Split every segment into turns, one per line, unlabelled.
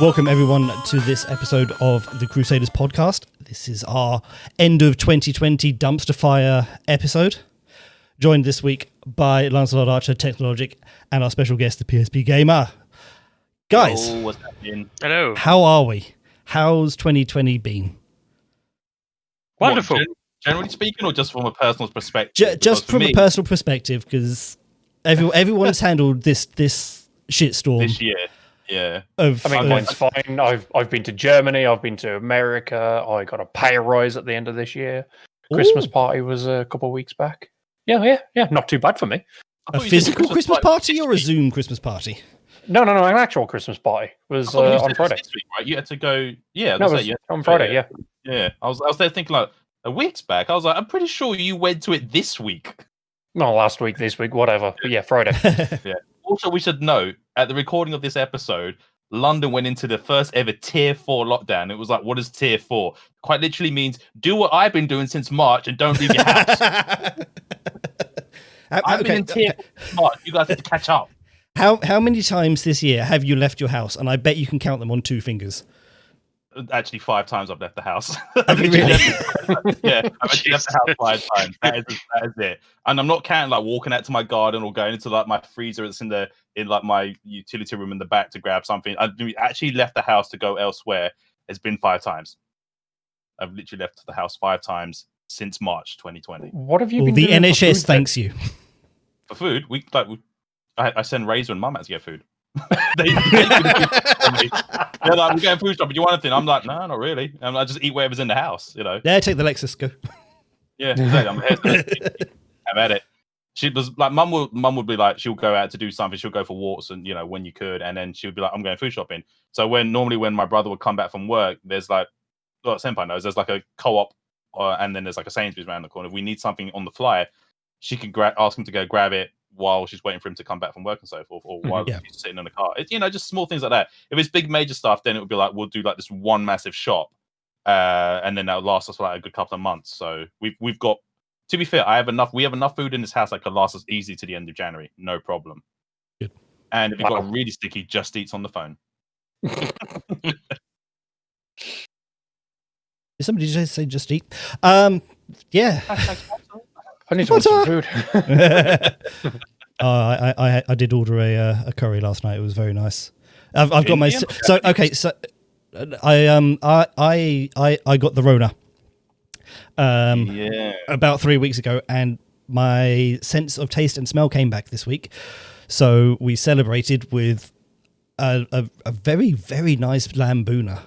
Welcome everyone to this episode of the Crusaders podcast. This is our end of 2020 dumpster fire episode. Joined this week by LancelotArcher, Techsnologic, and our special guest, the PSP Gamer. Guys,
hello, what's happening?
Hello.
How are we? How's 2020 been?
Wonderful.
What, generally speaking, or just from a personal perspective?
Just from a personal perspective, because everyone's handled this shitstorm
this year. Yeah.
Mine's fine. I've been to Germany. I've been to America. I got a pay rise at the end of this year. Christmas party was a couple of weeks back. Yeah. Not too bad for me.
A physical Christmas party or a Zoom Christmas party?
No. An actual Christmas party it was on Friday.
This week, right? You had to go. Yeah,
no, it was on Friday. Yeah.
Yeah. I was there thinking like a week's back. I was like, I'm pretty sure you went to it this week.
No, last week, this week, whatever. But yeah, Friday.
Yeah. Also, we should note, at the recording of this episode, London went into the first ever Tier 4 lockdown. It was like, what is Tier 4? Quite literally means, do what I've been doing since March and don't leave your house. I've been in Tier 4 since March. You guys have to catch up.
How many times this year have you left your house? And I bet you can count them on two fingers.
Actually, 5 times I've left the house.
Have you really?
Yeah, I've actually left the house 5 times. That is it. And I'm not counting like walking out to my garden or going into like my freezer that's in like my utility room in the back to grab something. I actually left the house to go elsewhere. It's been 5 times. I've literally left the house 5 times since March 2020.
What have you been
doing? The NHS
food,
thanks you.
For food, I send Razor and Mum out to get food. They're like, we're getting food shop. Do you want anything? I'm like, no, not really. I just eat whatever's in the house, you know.
Yeah, take the Lexus, go.
Yeah, exactly. I'm at it. She was like, mum would be like, she'll go out to do something. She'll go for walks, and when you could, and then she would be like, I'm going food shopping. So when my brother would come back from work, there's like, well, Senpai knows, there's like a co-op, and then there's like a Sainsbury's around the corner. If we need something on the fly, she can ask him to go grab it while she's waiting for him to come back from work and so forth, or while he's sitting in the car. It's, just small things like that. If it's big major stuff, then it would be like, we'll do like this one massive shop, and then that'll last us for like a good couple of months. So we've got, to be fair, we have enough food in this house that could last us easily to the end of January, no problem.
Good.
And if you've got a really sticky, Just Eats on the phone.
Did somebody just say Just Eat? Yeah.
I need to want some food.
I did order a curry last night. It was very nice. I've got my I got the Rona about 3 weeks ago, and my sense of taste and smell came back this week. So we celebrated with a very, very nice lamb boona.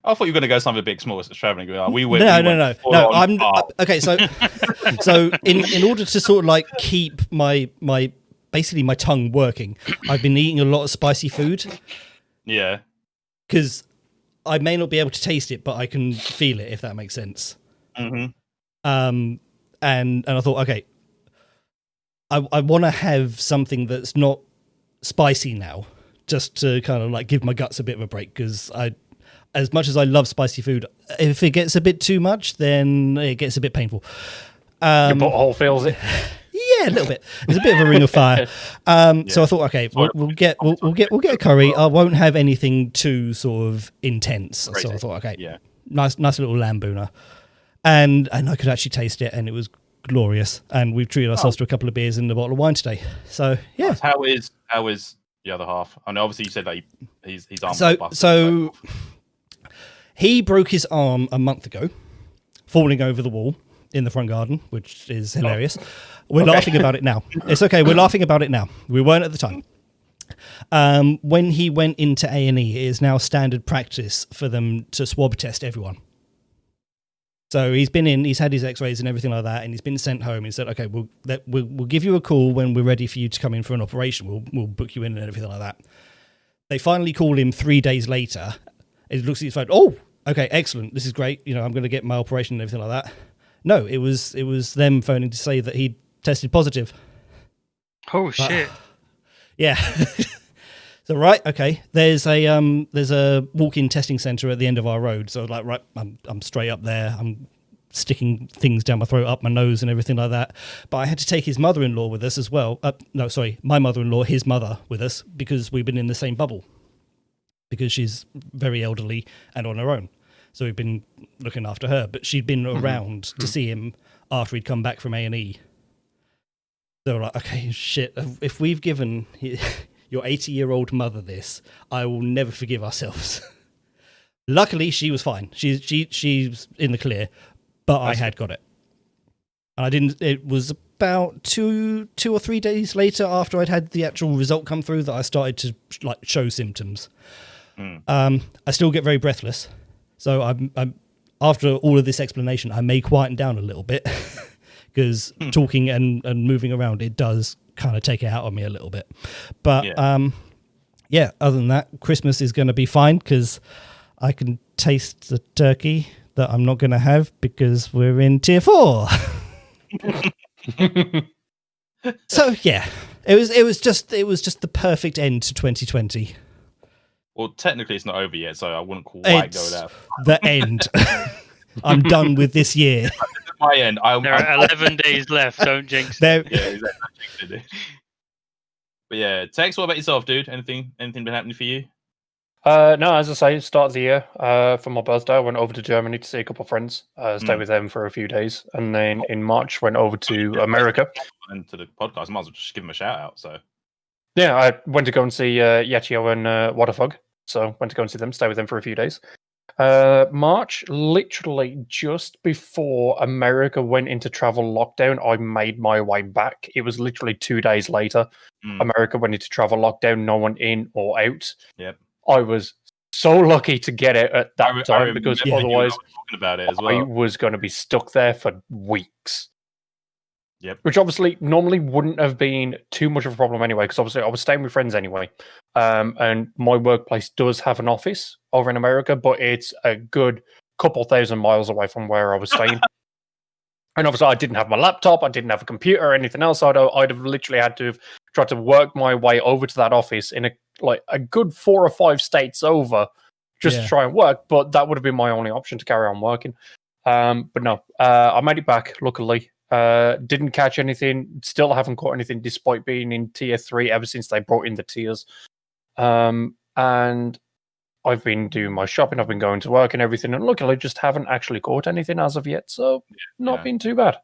I thought you were going to go something big, small, traveling.
No. I'm okay. So in order to sort of like keep my basically my tongue working, I've been eating a lot of spicy food.
Yeah.
Because I may not be able to taste it, but I can feel it, if that makes sense.
Mm-hmm.
And I thought, okay, I want to have something that's not spicy now, just to kind of like give my guts a bit of a break, because as much as I love spicy food, if it gets a bit too much, then it gets a bit painful.
Your butthole feels it.
Yeah, a little bit. It's a bit of a ring of fire. So I thought, okay, we'll get a curry. I won't have anything too sort of intense.
Crazy.
So I thought, okay, nice little lamb boona, and I could actually taste it, and it was glorious. And we've treated ourselves to a couple of beers and a bottle of wine today. So yeah.
How is the other half? I know obviously you said that he's arm.
So he broke his arm a month ago, falling over the wall in the front garden, which is hilarious. We're laughing about it now. It's okay. We're laughing about it now. We weren't at the time. When he went into A&E, it is now standard practice for them to swab test everyone. So he's had his x-rays and everything like that, and he's been sent home. He said, okay, we'll give you a call when we're ready for you to come in for an operation. We'll book you in and everything like that. They finally call him 3 days later. He looks at his phone. Oh, okay, excellent. This is great. I'm going to get my operation and everything like that. No, it was them phoning to say that he tested positive.
Oh shit!
Yeah. So right, okay. There's a walk-in testing center at the end of our road. So like, right, I'm straight up there. I'm sticking things down my throat, up my nose, and everything like that. But I had to take his mother-in-law with us as well. My mother-in-law, his mother, with us because we've been in the same bubble. because she's very elderly and on her own. So we've been looking after her, but she'd been around to see him after he'd come back from A&E. So we're like, okay, shit, if we've given your 80-year-old mother this, I will never forgive ourselves. Luckily, she was fine. She's in the clear, but I had got it. And I didn't. It was about two or 3 days later after I'd had the actual result come through that I started to show symptoms. I still get very breathless, so I'm after all of this explanation, I may quieten down a little bit because talking and moving around, it does kind of take it out on me a little bit. But yeah, other than that, Christmas is going to be fine because I can taste the turkey that I'm not going to have because we're in tier 4. So yeah, it was just the perfect end to 2020.
Well, technically it's not over yet, so I wouldn't quite go there.
The end. I'm done with this year.
My end.
There are 11 days left. Don't jinx
it. Yeah, exactly. But yeah, Tex, what about yourself, dude? Anything been happening for you?
No, as I say, start of the year, for my birthday, I went over to Germany to see a couple of friends, stayed with them for a few days, and then in March went over to America.
And to the podcast, I might as well just give them a shout out. So
yeah, I went to go and see Yachio and Waterfug, so went to go and see them, stay with them for a few days. March, literally just before America went into travel lockdown, I made my way back. It was literally 2 days later. America went into travel lockdown, no one in or out.
Yep.
I was so lucky to get it at that time because otherwise
talking about it as well.
I was going to be stuck there for weeks.
Yep.
Which obviously normally wouldn't have been too much of a problem anyway, because obviously I was staying with friends anyway. And my workplace does have an office over in America, but it's a good couple thousand miles away from where I was staying. And obviously I didn't have my laptop, I didn't have a computer or anything else. I'd have literally had to have tried to work my way over to that office in a good 4 or 5 states over just to try and work. But that would have been my only option to carry on working. But no, I made it back, luckily. Didn't catch anything, still haven't caught anything despite being in tier 3 ever since they brought in the tiers. And I've been doing my shopping, I've been going to work and everything, and luckily just haven't actually caught anything as of yet, so not been too bad.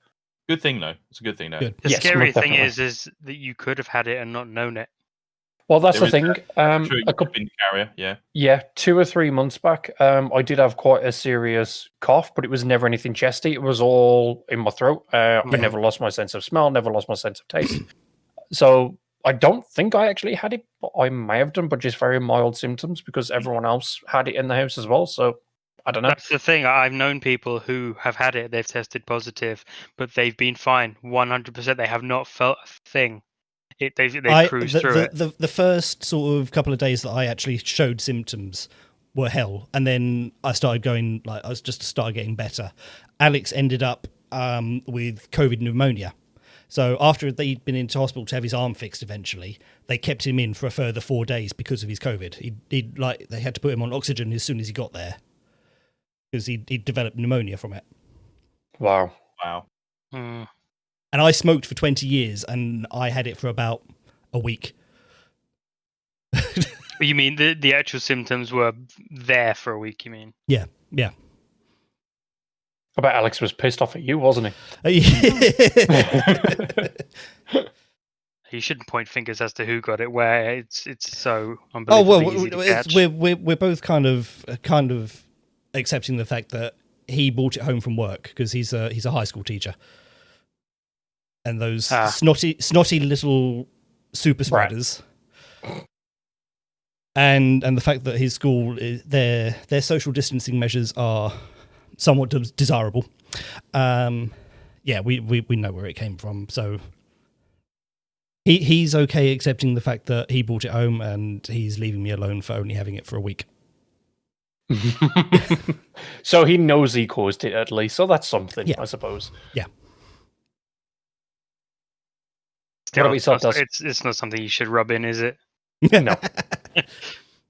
Good thing though. It's a good thing though.
The scary thing is that you could have had it and not known it.
Well, that's the thing.
A couple been carrier,
yeah, 2 or 3 months back, I did have quite a serious cough, but it was never anything chesty. It was all in my throat. I never lost my sense of smell, never lost my sense of taste. So I don't think I actually had it, but I may have done, but just very mild symptoms because everyone else had it in the house as well. So I don't know.
That's the thing. I've known people who have had it, they've tested positive, but they've been fine. 100%. They have not felt a thing. They cruised through it.
The first sort of couple of days that I actually showed symptoms were hell. And then I started going, started getting better. Alex ended up with COVID pneumonia. So after they'd been into hospital to have his arm fixed eventually, they kept him in for a further 4 days because of his COVID. They had to put him on oxygen as soon as he got there because he developed pneumonia from it.
Wow.
Mm.
And I smoked for 20 years and I had it for about a week.
You mean the actual symptoms were there for a week, you mean?
Yeah.
I bet Alex was pissed off at you, wasn't he?
You
shouldn't point fingers as to who got it, where it's so unbelievably easy to catch.
We're both kind of accepting the fact that he brought it home from work because he's a high school teacher. And those snotty little super spreaders, and the fact that his school their social distancing measures are somewhat desirable. We know where it came from, so he's okay accepting the fact that he brought it home, and he's leaving me alone for only having it for a week.
So he knows he caused it at least, so that's something, I suppose.
Yeah.
Still, it's not something you should rub in, is it?
No.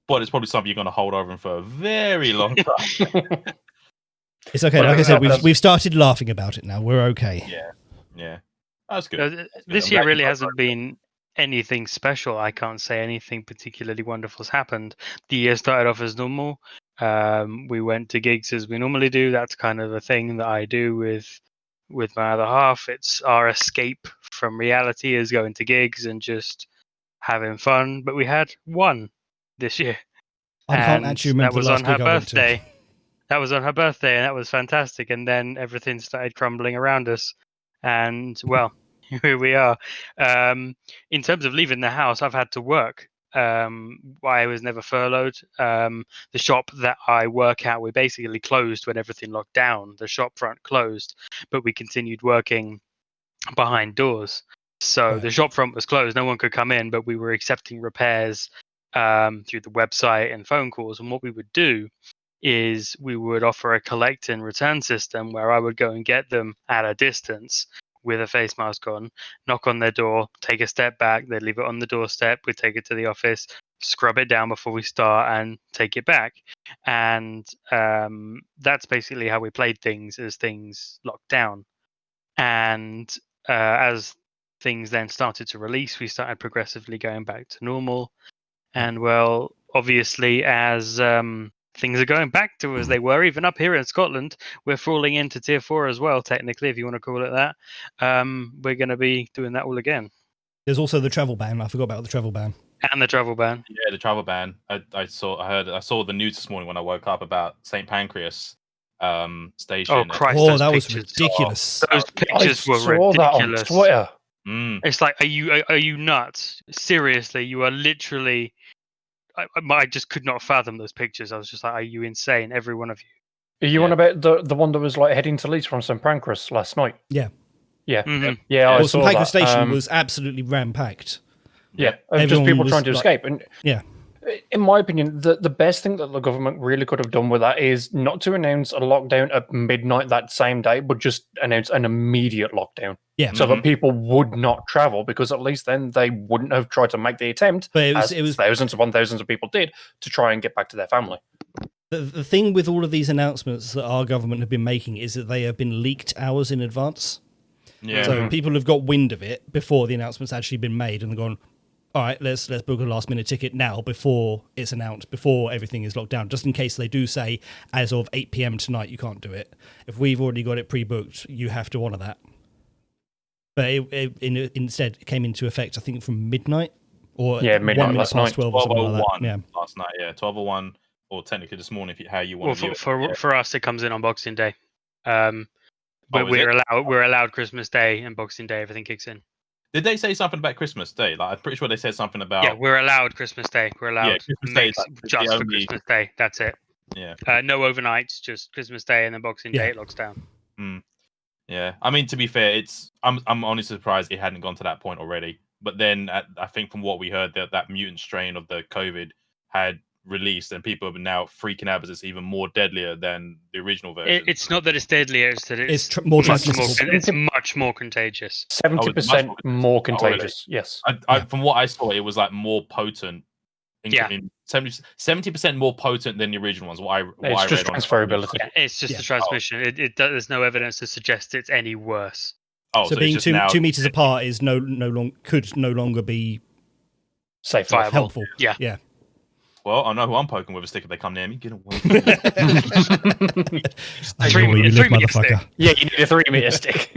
But it's probably something you're going to hold over him for a very long time.
It's okay. Like I said, we've started laughing about it now. We're okay.
Yeah. That's good.
This year really hasn't been anything special. I can't say anything particularly wonderful's happened. The year started off as normal. We went to gigs as we normally do. That's kind of a thing that I do with my other half. It's our escape from reality is going to gigs and just having fun. But we had one this year.
I can't actually remember
that was
the last
on her
gig I went to.
birthday. That was on her birthday, and that was fantastic. And then everything started crumbling around us. And well, here we are. In terms of leaving the house, I've had to work. I was never furloughed. The shop that I work at, we basically closed when everything locked down. The shop front closed, but we continued working behind doors. So
Right.
the shop front was closed. No one could come in, but we were accepting repairs through the website and phone calls. And what we would do is we would offer a collect and return system where I would go and get them at a distance with a face mask on, knock on their door, take a step back, they'd leave it on the doorstep, we'd take it to the office, scrub it down before we start and take it back. And that's basically how we played things as things locked down. And as things then started to release, we started progressively going back to normal. And well, obviously, as things are going back to as they were, even up here in Scotland, we're falling into tier 4 as well, technically, if you want to call it that. We're going to be doing that all again.
There's also the travel ban. I forgot about the travel ban.
And the travel ban.
Yeah, the travel ban. I saw the news this morning when I woke up about St. Pancras station.
Oh Christ!
Oh,
those
that was
pictures.
ridiculous.
Those pictures were
saw that on
ridiculous.
Twitter.
It's like, are you nuts? Seriously, you are literally. I just could not fathom those pictures. I was just like, are you insane? Every one of you.
Are you on about the one that was like heading to Leeds from St Pancras last night?
Yeah.
Yeah.
Mhm.
Yeah, I
Well,
saw
St. Pancras
that.
Station was absolutely ram-packed.
Yeah, just
Everyone
people
was
trying to
like-
escape. And
Yeah.
in my opinion, the best thing that the government really could have done with that is not to announce a lockdown at midnight that same day, but just announce an immediate lockdown.
Yeah.
So that people would not travel, because at least then they wouldn't have tried to make the attempt,
But it was-
as thousands upon thousands of people did, to try and get back to their family.
The thing with all of these announcements that our government have been making is that they have been leaked hours in advance.
Yeah.
So people have got wind of it before the announcement's actually been made, and they're gone, all right, let's book a last minute ticket now before it's announced, before everything is locked down, just in case they do say as of 8 p.m. tonight you can't do it. If we've already got it pre-booked, you have to honour that. But instead it came into effect, I think, from midnight or
midnight
1 minute
last
past
night.
12 or something like that. Yeah.
last night. Yeah, 12:01, or technically this morning, how you
Well,
want to view it.
for us, it comes in on Boxing Day. But
Oh, is it?
we're allowed Christmas Day and Boxing Day. Everything kicks in.
Did they say something about Christmas Day? Like, I'm pretty sure they said something about.
Yeah, we're allowed Christmas Day. We're allowed
Christmas Day is
mix
like the
just for
only-
Christmas Day. That's it.
Yeah.
No overnights, just Christmas Day and then Boxing Day.
Yeah.
It locks down.
Yeah, I mean, to be fair, I'm honestly surprised it hadn't gone to that point already. But then I think from what we heard, that mutant strain of the COVID had released, and people have been now freaking out because it's even more deadlier than the original version.
It's not that it's deadlier; it's that it's
more
much more.
transmissible.
It's much more contagious.
70%
much
more
more
contagious. Yes.
From what I saw, it was like more potent.
Yeah.
70% more potent than the original ones. What I
It's just
read on
transferability.
Yeah, it's just the transmission. There's no evidence to suggest it's any worse.
Oh,
So
it's
being
just
2 meters apart is could no longer be
Safe.
Viable.
helpful.
Yeah.
Yeah.
Well, I know who I'm poking with a stick if they come near me. Get away.
I
Three
know where you
meters-
live,
3 meters
motherfucker.
Yeah, you need a 3-meter stick.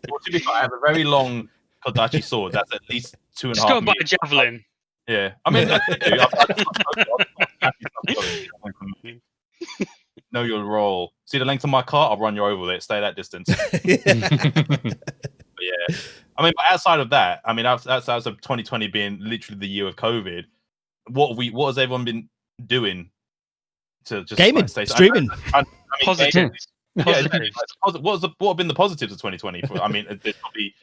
Well, to be fair, I have a very long Kodachi sword. That's at least 2.5
Just go and buy a
meters.
javelin.
Yeah, I mean, I do. Know your role. See the length of my car? I'll run you over with it. Stay that distance. But yeah, I mean, but outside of that, I mean, outside of 2020 being literally the year of COVID, what has everyone been doing to just
Gaming,
stay
streaming,
I mean,
Positives.
gaming. Yeah,
Positives.
what have been the positives of 2020? I mean, there's probably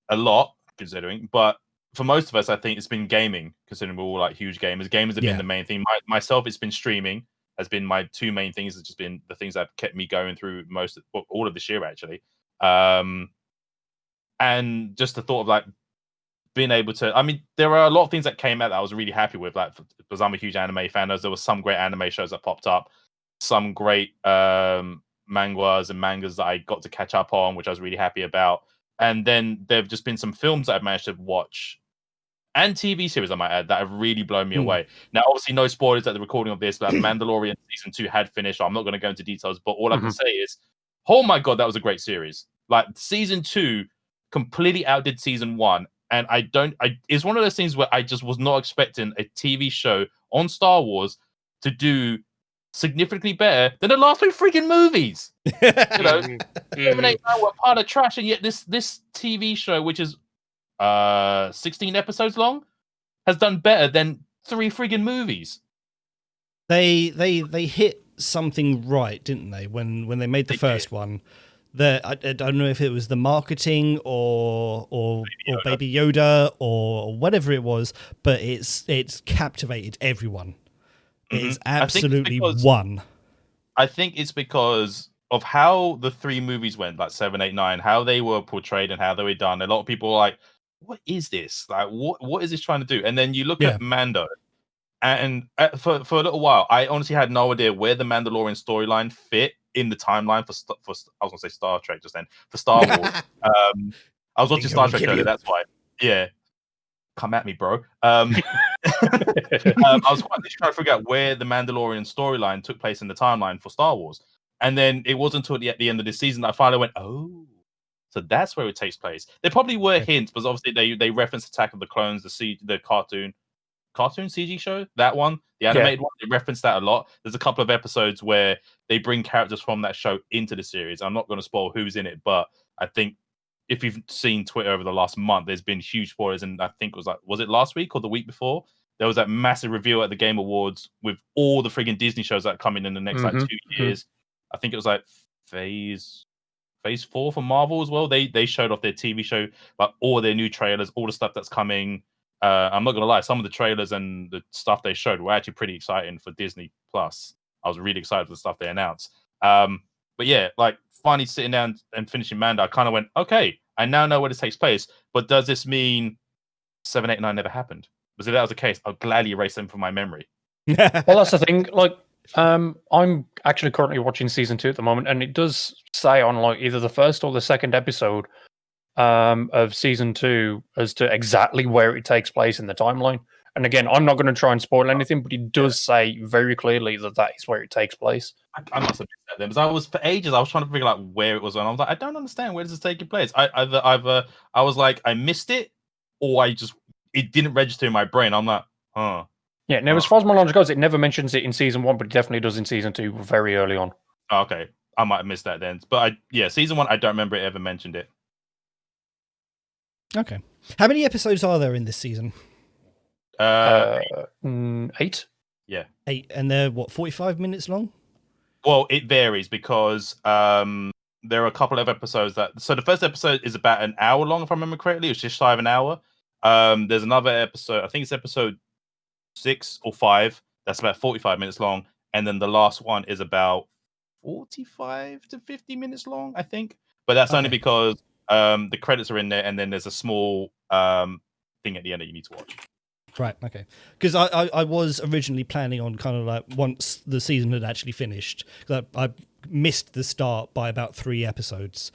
a lot considering, but for most of us, I think it's been gaming, considering we're all like huge gamers. Gamers have been the main thing. Myself, it's been streaming. Has been my two main things. It's just been the things that have kept me going through all of this year, actually. And just the thought of like being able to. I mean, there are a lot of things that came out that I was really happy with, like because I'm a huge anime fan. There was some great anime shows that popped up, some great manhwas and mangas that I got to catch up on, which I was really happy about. And then there've just been some films that I've managed to watch and TV series, I might add, that have really blown me
Hmm.
away. Now, obviously, no spoilers at the recording of this, but Mandalorian season 2 had finished. I'm not going to go into details, but all I can say is, oh my god, that was a great series. Like season 2 completely outdid season 1, and it's one of those things where I just was not expecting a TV show on Star Wars to do significantly better than the last 3 freaking movies. You know, 7, 8, 9 were part of trash, and yet this TV show, which is 16 episodes long, has done better than 3 friggin' movies.
They hit something right, didn't they? When they made the first one, I don't know if it was the marketing or Baby Yoda or whatever it was, but it's captivated everyone. It is absolutely one.
I think it's because of how the 3 movies went, like 7, 8, 9, how they were portrayed and how they were done. A lot of people were like, what is this? Like, what is this trying to do? And then you look at Mando, and for a little while, I honestly had no idea where the Mandalorian storyline fit in the timeline for I was gonna say Star Trek just then, for Star Wars. I was watching Star Trek earlier, that's why. Yeah. Come at me, bro. I was quite literally trying to figure out where the Mandalorian storyline took place in the timeline for Star Wars. And then it wasn't until at the end of this season that I finally went, oh, so that's where it takes place. There probably were hints, but obviously they referenced Attack of the Clones, the cartoon CG show, that one, the animated one. They referenced that a lot. There's a couple of episodes where they bring characters from that show into the series. I'm not going to spoil who's in it, but I think if you've seen Twitter over the last month, there's been huge spoilers, and I think was it last week or the week before? There was that massive reveal at the Game Awards with all the friggin' Disney shows that are coming in the next like 2 years. I think it was like phase 4 for Marvel as well. They showed off their TV show, like all their new trailers, all the stuff that's coming. I'm not gonna lie, some of the trailers and the stuff they showed were actually pretty exciting for Disney Plus. I was really excited for the stuff they announced. But yeah, like finally sitting down and finishing Mando, I kind of went, okay, I now know where this takes place. But does this mean 7, 8, 9 never happened? Because if that was the case, I'll gladly erase them from my memory.
Well, that's the thing. Like, I'm actually currently watching season 2 at the moment, and it does say on like either the first or the second episode of season 2 as to exactly where it takes place in the timeline. And again, I'm not going to try and spoil anything, but it does say very clearly that is where it takes place.
I must have missed that then, because for ages I was trying to figure out where it was, and I was like, I don't understand, where does this take place? I was like, I missed it, or it didn't register in my brain. I'm like, huh.
Yeah, now as far as my knowledge goes, it never mentions it in season 1, but it definitely does in season 2 very early on.
Oh, okay, I might have missed that then. But season 1, I don't remember it ever mentioned it.
Okay. How many episodes are there in this season?
8.
Yeah.
8, and they're 45 minutes long?
Well, it varies because there are a couple of episodes so the first episode is about an hour long, if I remember correctly. It's just shy of an hour. There's another episode, I think it's episode 6 or 5, that's about 45 minutes long, and then the last one is about 45 to 50 minutes long, I think. But that's only because the credits are in there, and then there's a small thing at the end that you need to watch.
Right, okay. Because I was originally planning on kind of like once the season had actually finished, because I missed the start by about 3 episodes.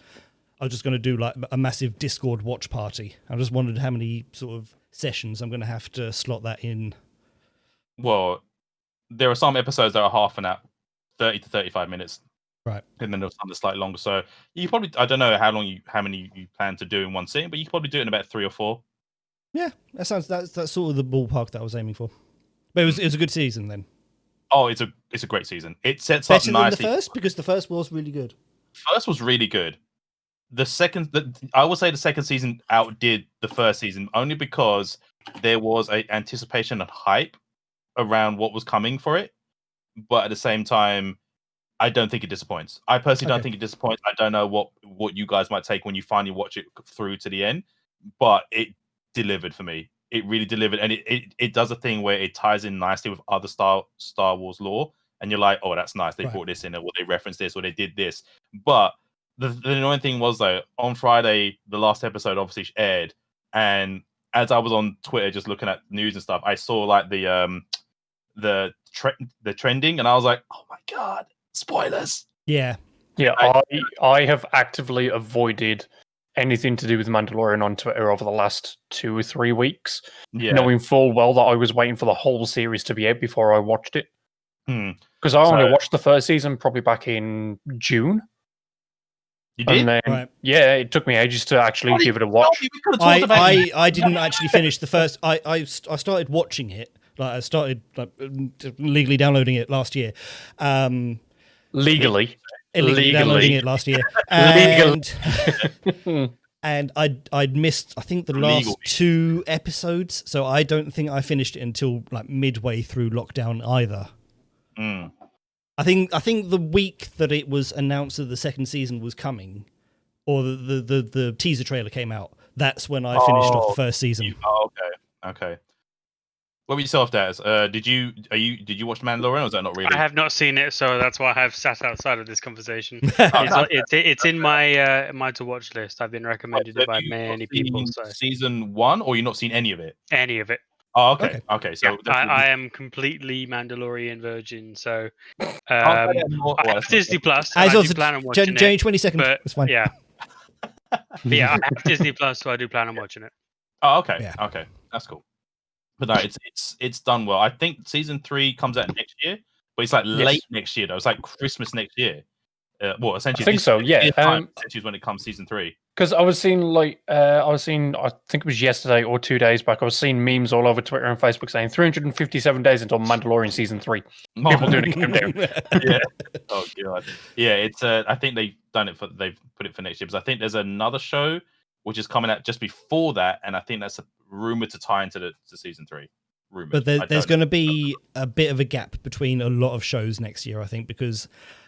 I was just going to do like a massive Discord watch party. I just wondered how many sort of sessions I'm going to have to slot that in.
Well, there are some episodes that are half an hour, 30 to 35 minutes.
Right.
And then there's some that's slightly longer. So you probably, I don't know how many you plan to do in one scene, but you can probably do it in about 3 or 4.
Yeah, that's sort of the ballpark that I was aiming for. But it was a good season then.
Oh, it's a great season. It sets
Better
up nicely.
Than the first, because the first was really good.
First was really good. I would say the second season outdid the first season, only because there was a anticipation and hype around what was coming for it. But at the same time, I don't think it disappoints. I personally don't think it disappoints. I don't know what you guys might take when you finally watch it through to the end, but it delivered for me. It really delivered, and it does a thing where it ties in nicely with other Star Wars lore, and you're like, oh, that's nice. They brought this in, or they referenced this, or they did this. But the annoying thing was, though, on Friday, the last episode obviously aired, and as I was on Twitter just looking at news and stuff, I saw like the trending, and I was like, oh my god, spoilers.
Yeah.
I have actively avoided anything to do with Mandalorian on Twitter over the last 2 or 3 weeks,
Yeah.
knowing full well that I was waiting for the whole series to be out before I watched it. Because I only watched the first season probably back in June.
You did?
And then,
Right.
yeah, it took me ages to actually give it a watch.
I didn't actually finish the first. I started watching it. Like I started legally downloading it last year.
Legally
Illegally downloading it last year, and and I'd missed I think the last
Illegally.
2 episodes, so I don't think I finished it until like midway through lockdown either. I think the week that it was announced that the second season was coming, or the teaser trailer came out, that's when I finished off the first season.
Okay. What about yourself, Daz? Did you watch Mandalorian, or is that not really?
I have not seen it, so that's why I've sat outside of this conversation. It's in my my to watch list. I've been recommended it by many people. So
season 1, or you've not seen any of it?
any of it.
Oh, okay. So
I am completely Mandalorian virgin. So
I
I have Disney Plus. And
As
I
of
do plan on watching
January
it.
22nd,
But
that's fine.
yeah, but yeah, I have Disney Plus, so I do plan on watching it.
Oh, okay.
Yeah.
Okay, that's cool. But no, it's done well. I think season 3 comes out next year, but it's like late next year though. It's like Christmas next year. Well, essentially,
I think so. Yeah.
Essentially, is when it comes season 3.
Because I was seeing I think it was yesterday or 2 days back, I was seeing memes all over Twitter and Facebook saying 357 days until Mandalorian season 3. People doing a countdown.
Yeah. Oh god. Yeah. It's. I think they've put it for next year, because I think there's another show which is coming out just before that, and I think that's rumored to tie into the season 3. Rumored.
But there's going to be a bit of a gap between a lot of shows next year, I think, because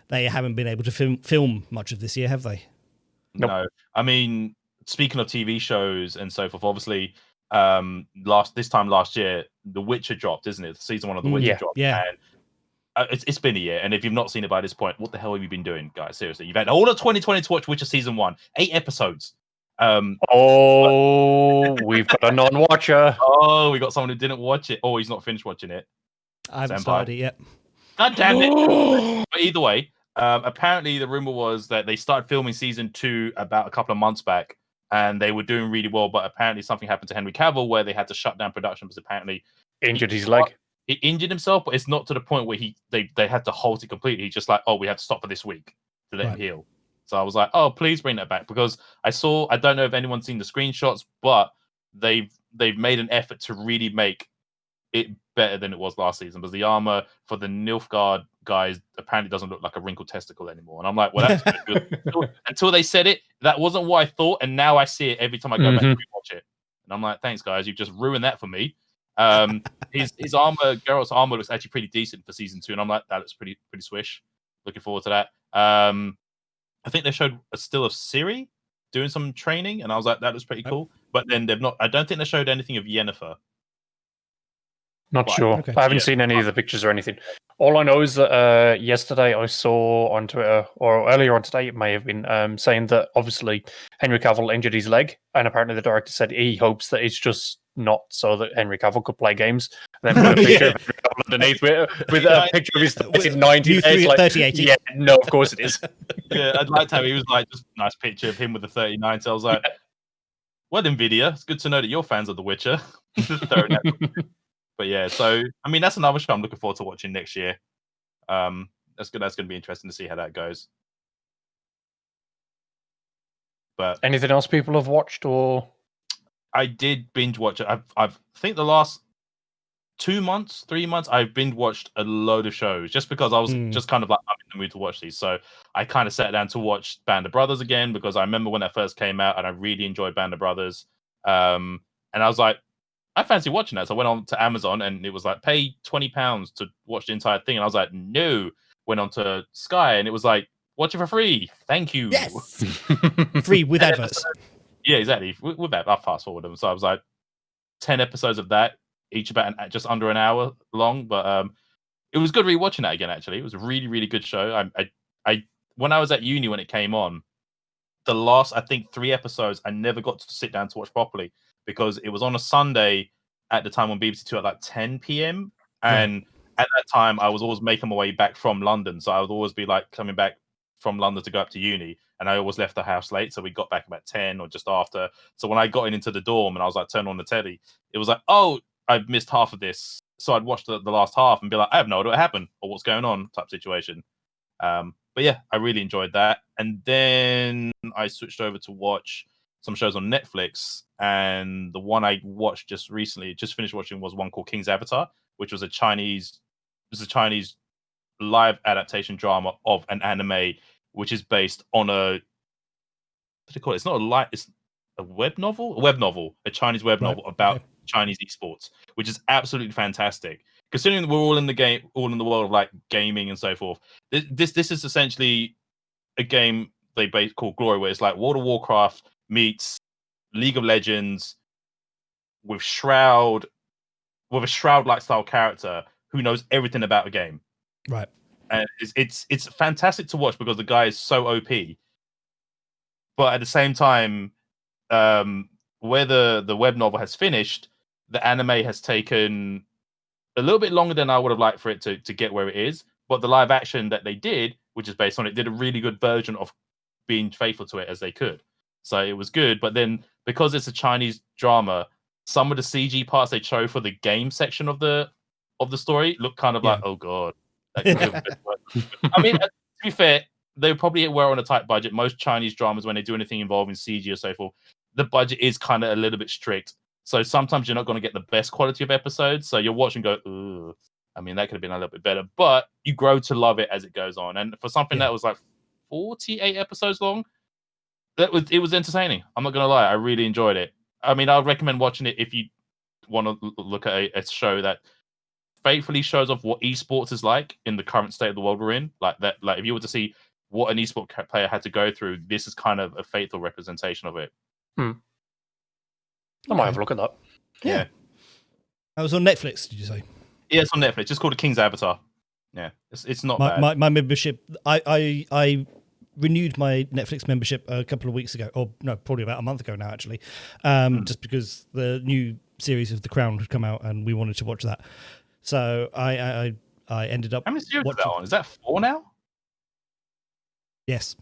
they haven't been able to film much of this year, have they?
Nope.
No. I mean, speaking of TV shows and so forth, obviously, this time last year, The Witcher dropped, isn't it? Season 1 of The Witcher dropped.
Yeah.
And it's been a year, and if you've not seen it by this point, what the hell have you been doing, guys? Seriously, you've had all of 2020 to watch Witcher season 1, 8 episodes.
We've got a non-watcher.
Oh, we got someone who didn't watch it. Oh, he's not finished watching it.
I haven't
Senpai.
started it yet.
God damn it! But either way, apparently the rumor was that they started filming season 2 about a couple of months back, and they were doing really well. But apparently something happened to Henry Cavill where they had to shut down production because apparently
Injured his leg.
He injured himself, but it's not to the point where they had to halt it completely. He's just like, oh, we have to stop for this week to let him heal. So I was like, oh, please bring that back, because I don't know if anyone's seen the screenshots, but they've made an effort to really make it better than it was last season, because the armor for the Nilfgaard guys apparently doesn't look like a wrinkled testicle anymore. And I'm like, well, that's good. Until they said it, that wasn't what I thought, and now I see it every time I go back and rewatch it. And I'm like, thanks, guys, you've just ruined that for me. His armor, Geralt's armor, looks actually pretty decent for season 2, and I'm like, that looks pretty swish. Looking forward to that. I think they showed a still of Ciri doing some training, and I was like, that was pretty cool. But then I don't think they showed anything of Yennefer.
Not sure.
Okay.
I haven't seen any of the pictures or anything. All I know is that yesterday I saw on Twitter, or earlier on today it may have been, saying that obviously Henry Cavill injured his leg, and apparently the director said he hopes that it's just not so that Henry Cavill could play games. And then put a picture of Henry Cavill underneath with a picture of his 19 days. Like,
3080.
yeah, no, of course it is.
Yeah, I'd like to have. He was like, just a nice picture of him with the 39. So I was like, well, Nvidia, it's good to know that you're fans of The Witcher. But yeah, so I mean, that's another show I'm looking forward to watching next year. That's good. That's going to be interesting to see how that goes. But
anything else people have watched, or
I did binge watch it. I think the last 2 months, 3 months, I've binge watched a load of shows just because I was just kind of like, I'm in the mood to watch these. So I kind of sat down to watch Band of Brothers again, because I remember when that first came out and I really enjoyed Band of Brothers. And I was like, I fancy watching that. So I went on to Amazon and it was like, pay £20 to watch the entire thing. And I was like, no. Went on to Sky and it was like, watch it for free. Thank you.
Yes. Free with adverts.
Yeah, exactly. With that, I'll fast forward them. So I was like, 10 episodes of that, each about just under an hour long. But it was good rewatching that again, actually. It was a really, really good show. I when I was at uni when it came on, the last, I think, 3 episodes, I never got to sit down to watch properly because it was on a Sunday at the time on BBC 2 at like 10 p.m. And at that time, I was always making my way back from London. So I would always be like coming back from London to go up to uni. And and I always left the house late, so we got back about 10 or just after. So when I got into the dorm and I was like, turn on the telly, it was like, oh, I've missed half of this. So I'd watch the last half and be like, I have no idea what happened or what's going on type situation. But yeah, I really enjoyed that. And then I switched over to watch some shows on Netflix. And the one I watched just recently, just finished watching, was one called King's Avatar, which was a Chinese live adaptation drama of an anime, which is based on what do you call it? It's not it's a web novel, a Chinese web novel about Chinese esports, which is absolutely fantastic. Considering we're all in the world of like gaming and so forth, this is essentially a game they called Glory, where it's like World of Warcraft meets League of Legends with a Shroud like style character who knows everything about the game.
Right.
And it's fantastic to watch because the guy is so OP. But at the same time, where the web novel has finished, the anime has taken a little bit longer than I would have liked for it to get where it is. But the live action that they did, which is based on it, did a really good version of being faithful to it as they could. So it was good. But then because it's a Chinese drama, some of the CG parts they show for the game section of the story look kind of like, oh god. That could be a bit worse. I mean, to be fair, they probably were on a tight budget. Most Chinese dramas, when they do anything involving CG or so forth, the budget is kind of a little bit strict. So sometimes you're not going to get the best quality of episodes. So you'll watch and go, ooh, I mean, that could have been a little bit better. But you grow to love it as it goes on. And for something that was like 48 episodes long, it was entertaining. I'm not going to lie. I really enjoyed it. I mean, I would recommend watching it if you want to look at a show that faithfully shows off what esports is like in the current state of the world we're in. Like that, like if you were to see what an esport player had to go through, this is kind of a faithful representation of it.
I might have a look at that.
Yeah. That was on Netflix, did you say?
Yeah, it's on Netflix. It's called The King's Avatar. Yeah, it's not bad.
My membership, I renewed my Netflix membership a couple of weeks ago, or no, probably about a month ago now, actually, just because the new series of The Crown had come out and we wanted to watch that. So I ended up.
How many series is that on? Is that 4 now?
Yes.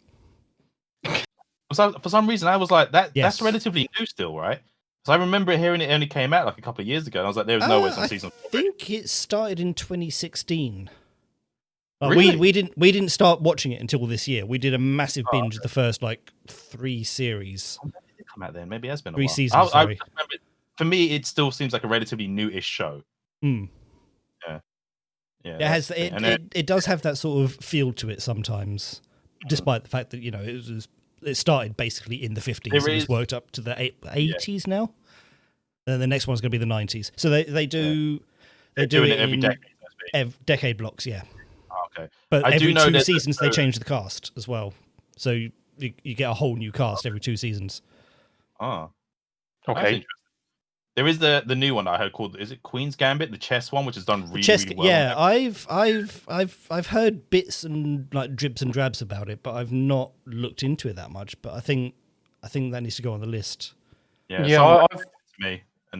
For some reason, I was like, that's relatively new still, right? Because I remember hearing it only came out like a couple of years ago, and I was like, there's no way it's on season 4.
I think it started in 2016.
Really?
We didn't start watching it until this year. We did a massive binge of the first 3 series.
Maybe it did come out then. Maybe it has been a
3
while.
seasons.
I remember for me, it still seems like a relatively newish show. Yeah,
it does have that sort of feel to it sometimes, despite the fact that it started basically in the 50s and it's worked up to the 80s now. And the next one's going to be the 90s. So they do
they're doing it every decade.
Decade blocks, yeah.
Oh, okay,
but every 2 seasons they change the cast as well. So you get a whole new cast every 2 seasons.
Oh,
okay.
There is the new one I heard called, is it Queen's Gambit, the chess one, which has done really well.
Yeah, I've heard bits and dribs and drabs about it, but I've not looked into it that much. But I think that needs to go on the list.
Yeah,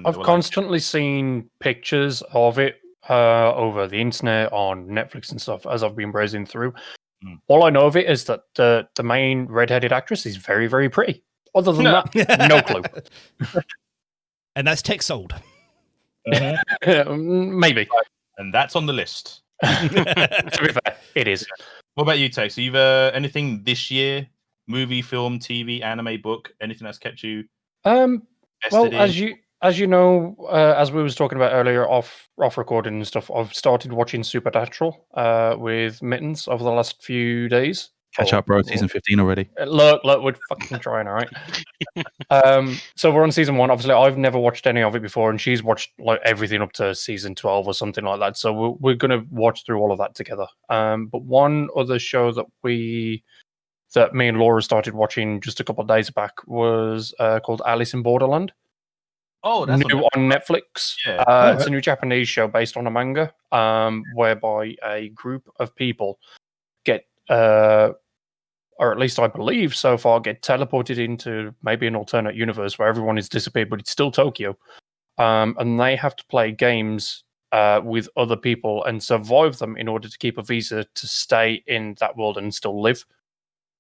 I've constantly seen pictures of it over the internet, on Netflix and stuff as I've been browsing through. All I know of it is that the main redheaded actress is very, very pretty. Other than that, no clue.
And that's tech sold.
Maybe.
And that's on the list.
To be fair, it is.
What about you, Tex? So you've anything this year? Movie, film, TV, anime, book? Anything that's kept you?
Well, as you know, as we was talking about earlier off recording and stuff, I've started watching Supernatural with Mittens over the last few days.
Catch up, bro. Season 15 already.
Look, we're fucking trying, all right? So we're on season 1. Obviously, I've never watched any of it before, and she's watched everything up to season 12 or something like that. So we're going to watch through all of that together. But one other show that me and Laura started watching just a couple of days back was called Alice in Borderland.
Oh, that's
new on Netflix.
Yeah.
It's a new Japanese show based on a manga, whereby a group of people get, or at least I believe so far, get teleported into maybe an alternate universe where everyone is disappeared, but it's still Tokyo. And they have to play games with other people and survive them in order to keep a visa to stay in that world and still live.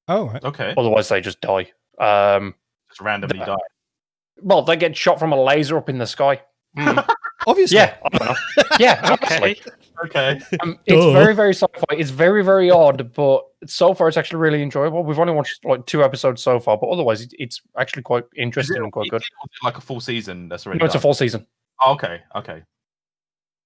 Oh, right.
Okay.
Otherwise, they just die.
Just randomly die.
Well, they get shot from a laser up in the sky.
Obviously.
Yeah, I don't know. Yeah, obviously.
Okay.
It's
Duh.
very, very sci-fi. It's very, very odd, but so far it's actually really enjoyable. We've only watched like 2 episodes so far, but otherwise it's actually quite interesting and quite good.
Like a full season that's already
No, it's a
done?
full season.
Oh, okay. Okay.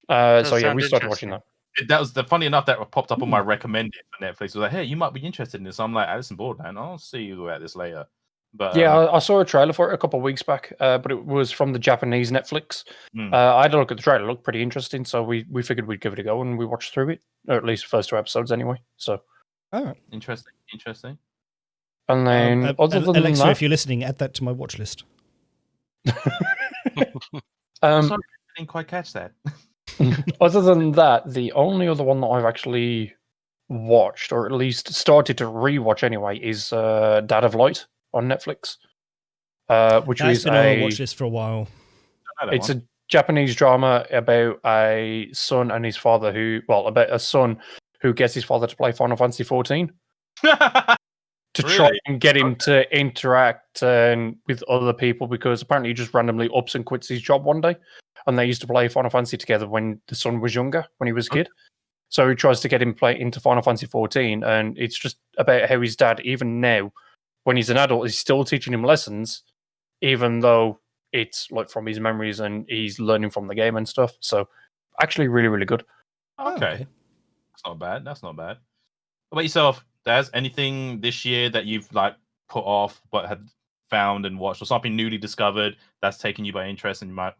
So yeah,
sound
we started watching
interesting.
that.
That was the funny enough that popped up on my recommended for Netflix. It was like, hey, you might be interested in this. I'm like, Alison Boardman. I'll see you about this later. But
Yeah, I saw a trailer for it a couple of weeks back, but it was from the Japanese Netflix. I had a look at the trailer; it looked pretty interesting, so we figured we'd give it a go, and we watched through it, or at least the first 2 episodes anyway. So,
All right.
interesting.
and then other than
Alexa,
that,
if you're listening, add that to my watch list.
Sorry, I didn't quite catch that.
other than that, the only other one that I've actually watched, or at least started to rewatch anyway, is Dad of Light on Netflix, which
That's
is
been on my watch list for a while.
It's a Japanese drama about a son and his father about a son who gets his father to play Final Fantasy 14 to try and get him to interact with other people, because apparently he just randomly ups and quits his job one day. And they used to play Final Fantasy together when the son was younger, when he was a kid. So he tries to get him play into Final Fantasy 14, and it's just about how his dad, even now, when he's an adult, is still teaching him lessons, even though it's like from his memories and he's learning from the game and stuff. So actually really, really good.
Okay. That's not bad. What about yourself, Daz? Anything this year that you've like put off but had found and watched, or something newly discovered that's taken you by interest and you might,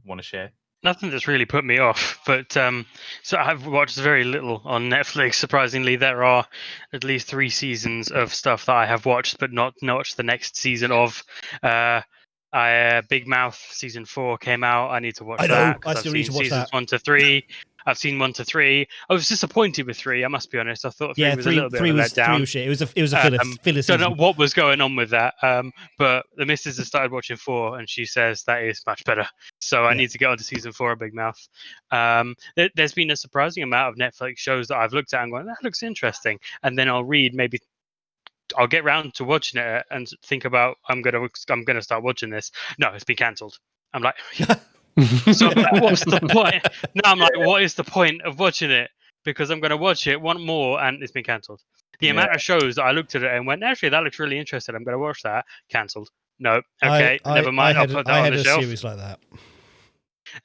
want to share?
Nothing that's really put me off, but so I've watched very little on Netflix. Surprisingly, there are at least 3 seasons of stuff that I have watched, but not watched the next season of. Big Mouth season 4 came out. I need to watch that because I've seen seasons 1 to 3. I've seen 1 to 3. I was disappointed with 3. I must be honest. I thought 3 was a little bit of a letdown.
3 was shit. It was a filler season.
Don't know what was going on with that. But the missus has started watching 4, and she says that is much better. So I need to get on to season 4 of Big Mouth. There's been a surprising amount of Netflix shows that I've looked at and gone, that looks interesting, and then I'll get round to watching it and think about I'm gonna start watching this. No, it's been cancelled. I'm like, so what's the point? No, I'm like, what is the point of watching it? Because I'm gonna watch it, want more, and it's been cancelled. The amount of shows that I looked at it and went, actually, that looks really interesting. I'm gonna watch that. Cancelled. No, okay, never mind. I'll put that on the shelf.
I had a series like that.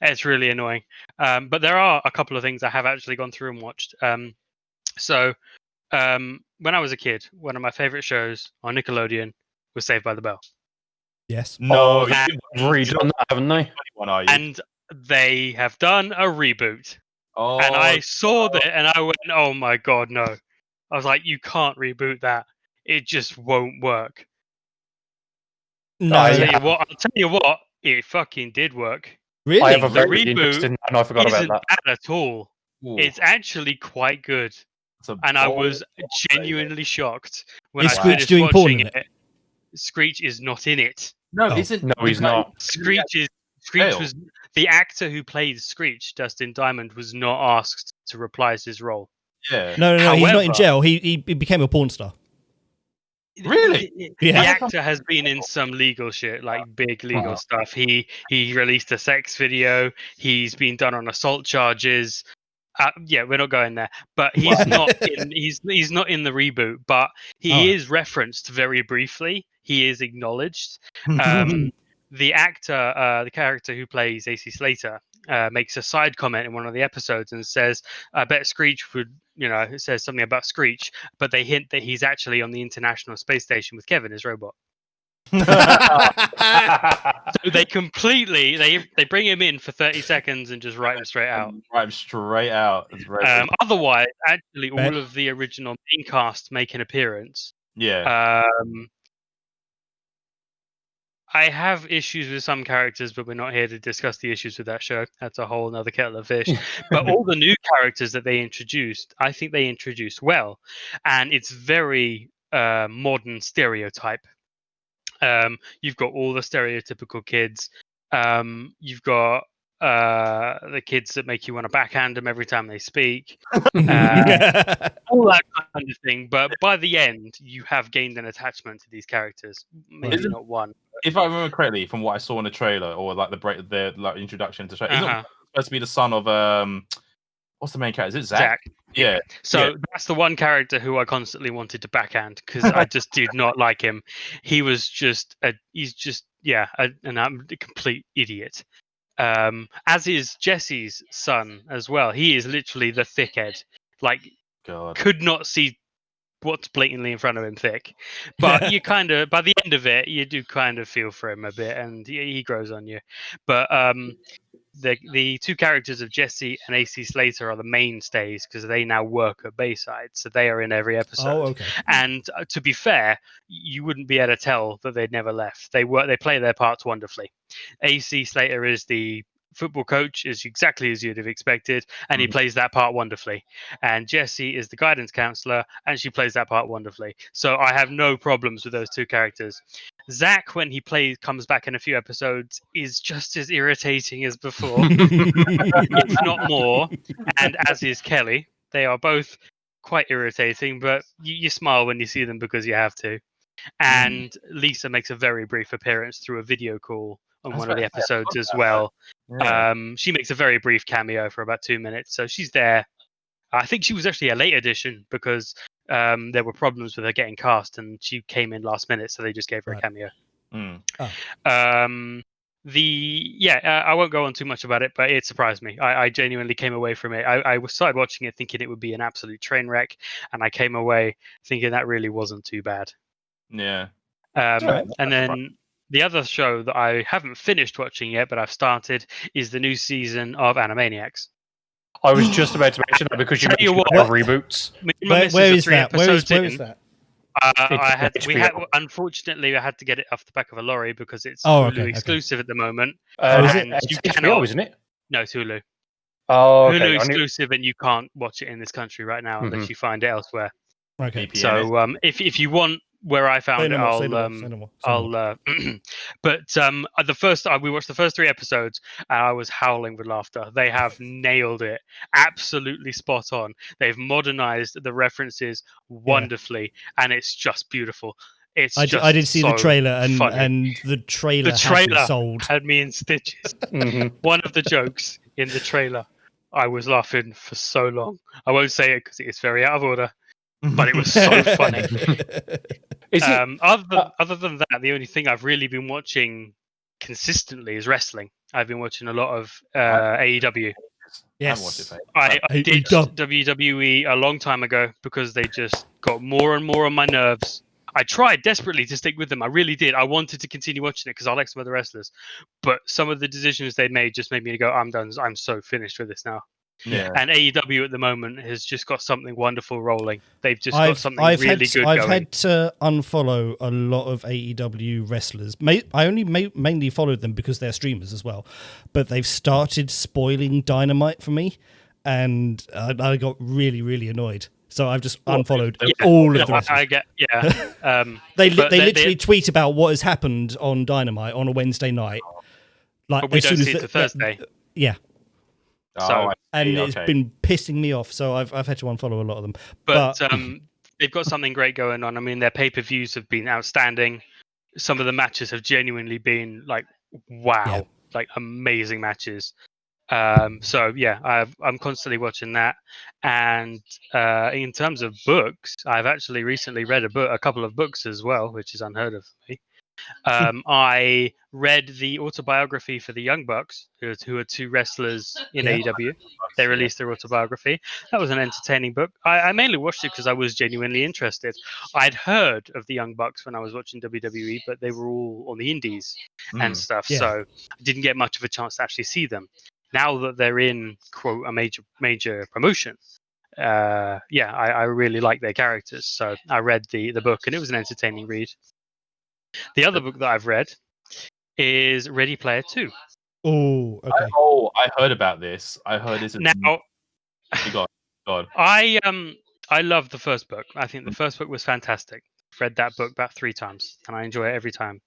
It's really annoying. But there are a couple of things I have actually gone through and watched. When I was a kid, one of my favorite shows on Nickelodeon was Saved by the Bell.
Yes.
No,
redone that, haven't they?
And they have done a reboot.
Oh,
and I saw that and I went, oh my god, no. I was like, you can't reboot that. It just won't work.
No,
I'll tell you what, it fucking did work.
Really?
I have a
The
very interesting, and I forgot about
isn't
that.
bad at all. It's actually quite good. And I was genuinely shocked when I
Screech
finished watching
porn in
it. Screech is not in it.
No, isn't.
No, he's not.
Screech was the actor who played Screech, Dustin Diamond, was not asked to reprise his role.
Yeah.
No,
However,
he's not in jail. He became a porn star.
Really?
The actor has been in some legal shit, like big legal stuff. He released a sex video. He's been done on assault charges. Yeah, we're not going there. But he's not in. He's not in the reboot. But he is referenced very briefly. He is acknowledged. The actor, the character who plays AC Slater, makes a side comment in one of the episodes and says, "I bet Screech would." It says something about Screech, but they hint that he's actually on the International Space Station with Kevin, his robot. So they completely they bring him in for 30 seconds and just write him straight out. Otherwise, actually, all of the original main cast make an appearance.
Yeah.
I have issues with some characters, but we're not here to discuss the issues with that show. That's a whole other kettle of fish. But all the new characters that they introduced, I think they introduced well. And it's very modern stereotype. You've got all the stereotypical kids. You've got the kids that make you want to backhand them every time they speak, all that kind of thing. But by the end, you have gained an attachment to these characters. Maybe
Isn't-
not one.
If I remember correctly, from what I saw in the trailer or like the like introduction to the trailer, isn't supposed to be the son of what's the main character? Is it Zach? Yeah.
So that's the one character who I constantly wanted to backhand because I just did not like him. He was just a complete idiot. As is Jesse's son as well. He is literally the thickhead. Like,
God.
could not see what's blatantly in front of him thick. But you kind of, by the end of it, you do kind of feel for him a bit, and he grows on you. But the two characters of Jesse and AC Slater are the mainstays because they now work at Bayside, so they are in every episode.
Oh, okay.
And to be fair, you wouldn't be able to tell that they'd never left. They play their parts wonderfully. AC Slater is the football coach, is exactly as you'd have expected, and he plays that part wonderfully. And Jessie is the guidance counselor, and she plays that part wonderfully. So I have no problems with those two characters. Zach, when he comes back in a few episodes, is just as irritating as before, if not more. And as is Kelly. They are both quite irritating, but you smile when you see them because you have to. And Lisa makes a very brief appearance through a video call on one of the episodes as well.
Yeah.
She makes a very brief cameo for about 2 minutes, so she's there. I think she was actually a late addition because there were problems with her getting cast, and she came in last minute, so they just gave her a cameo. I won't go on too much about it, but it surprised me. I genuinely came away from it. I started watching it thinking it would be an absolute train wreck, and I came away thinking that really wasn't too bad.
Yeah.
And then the other show that I haven't finished watching yet, but I've started, is the new season of Animaniacs.
I was just about to mention that because you mentioned reboots.
Where is that? Where is that?
Unfortunately, I had to get it off the back of a lorry because it's
Hulu
exclusive at the moment.
It's
you
HBO,
cannot,
isn't it?
No, it's Hulu.
Oh, okay.
Hulu exclusive, and you can't watch it in this country right now unless you find it elsewhere.
Okay.
So if you want where I found it, we watched the first 3 episodes and I was howling with laughter. They have nailed it, absolutely spot on. They've modernized the references wonderfully, and it's just beautiful. I
did see the trailer, and the trailer sold.
Had me in stitches. One of the jokes in the trailer, I was laughing for so long. I won't say it because it's very out of order, but it was so funny. Other than that, the only thing I've really been watching consistently is wrestling. I've been watching a lot of AEW.
Yes,
I did WWE a long time ago because they just got more and more on my nerves. I tried desperately to stick with them. I really did. I wanted to continue watching it because I like some of the wrestlers, but some of the decisions they made just made me go, "I'm done. I'm so finished with this now."
Yeah.
And AEW at the moment has just got something wonderful rolling. They've just got something really good
I've
going.
had to unfollow a lot of AEW wrestlers. I only mainly followed them because they're streamers as well. But they've started spoiling Dynamite for me, and I got really, really annoyed. So I've just unfollowed all of the wrestlers.
I get,
they literally tweet about what has happened on Dynamite on a Wednesday night. Like,
but we don't see it to Thursday.
Yeah.
So
it's been pissing me off, so I've had to unfollow a lot of them.
But they've got something great going on. I mean, their pay-per-views have been outstanding. Some of the matches have genuinely been like, wow, like amazing matches. So yeah, I'm constantly watching that. And in terms of books, I've actually recently read a couple of books as well, which is unheard of for me. I read the autobiography for the Young Bucks, who are 2 wrestlers in AEW. They released their autobiography. That was an entertaining book. I mainly watched it because I was genuinely interested. I'd heard of the Young Bucks when I was watching WWE, but they were all on the indies and stuff, so I didn't get much of a chance to actually see them. Now that they're in, quote, a major promotion, I really like their characters. So I read the book, and it was an entertaining read. The other book that I've read is Ready Player 2.
Oh, okay.
I heard about this. I heard this.
Now,
God.
I love the first book. I think the first book was fantastic. I've read that book about 3 times, and I enjoy it every time.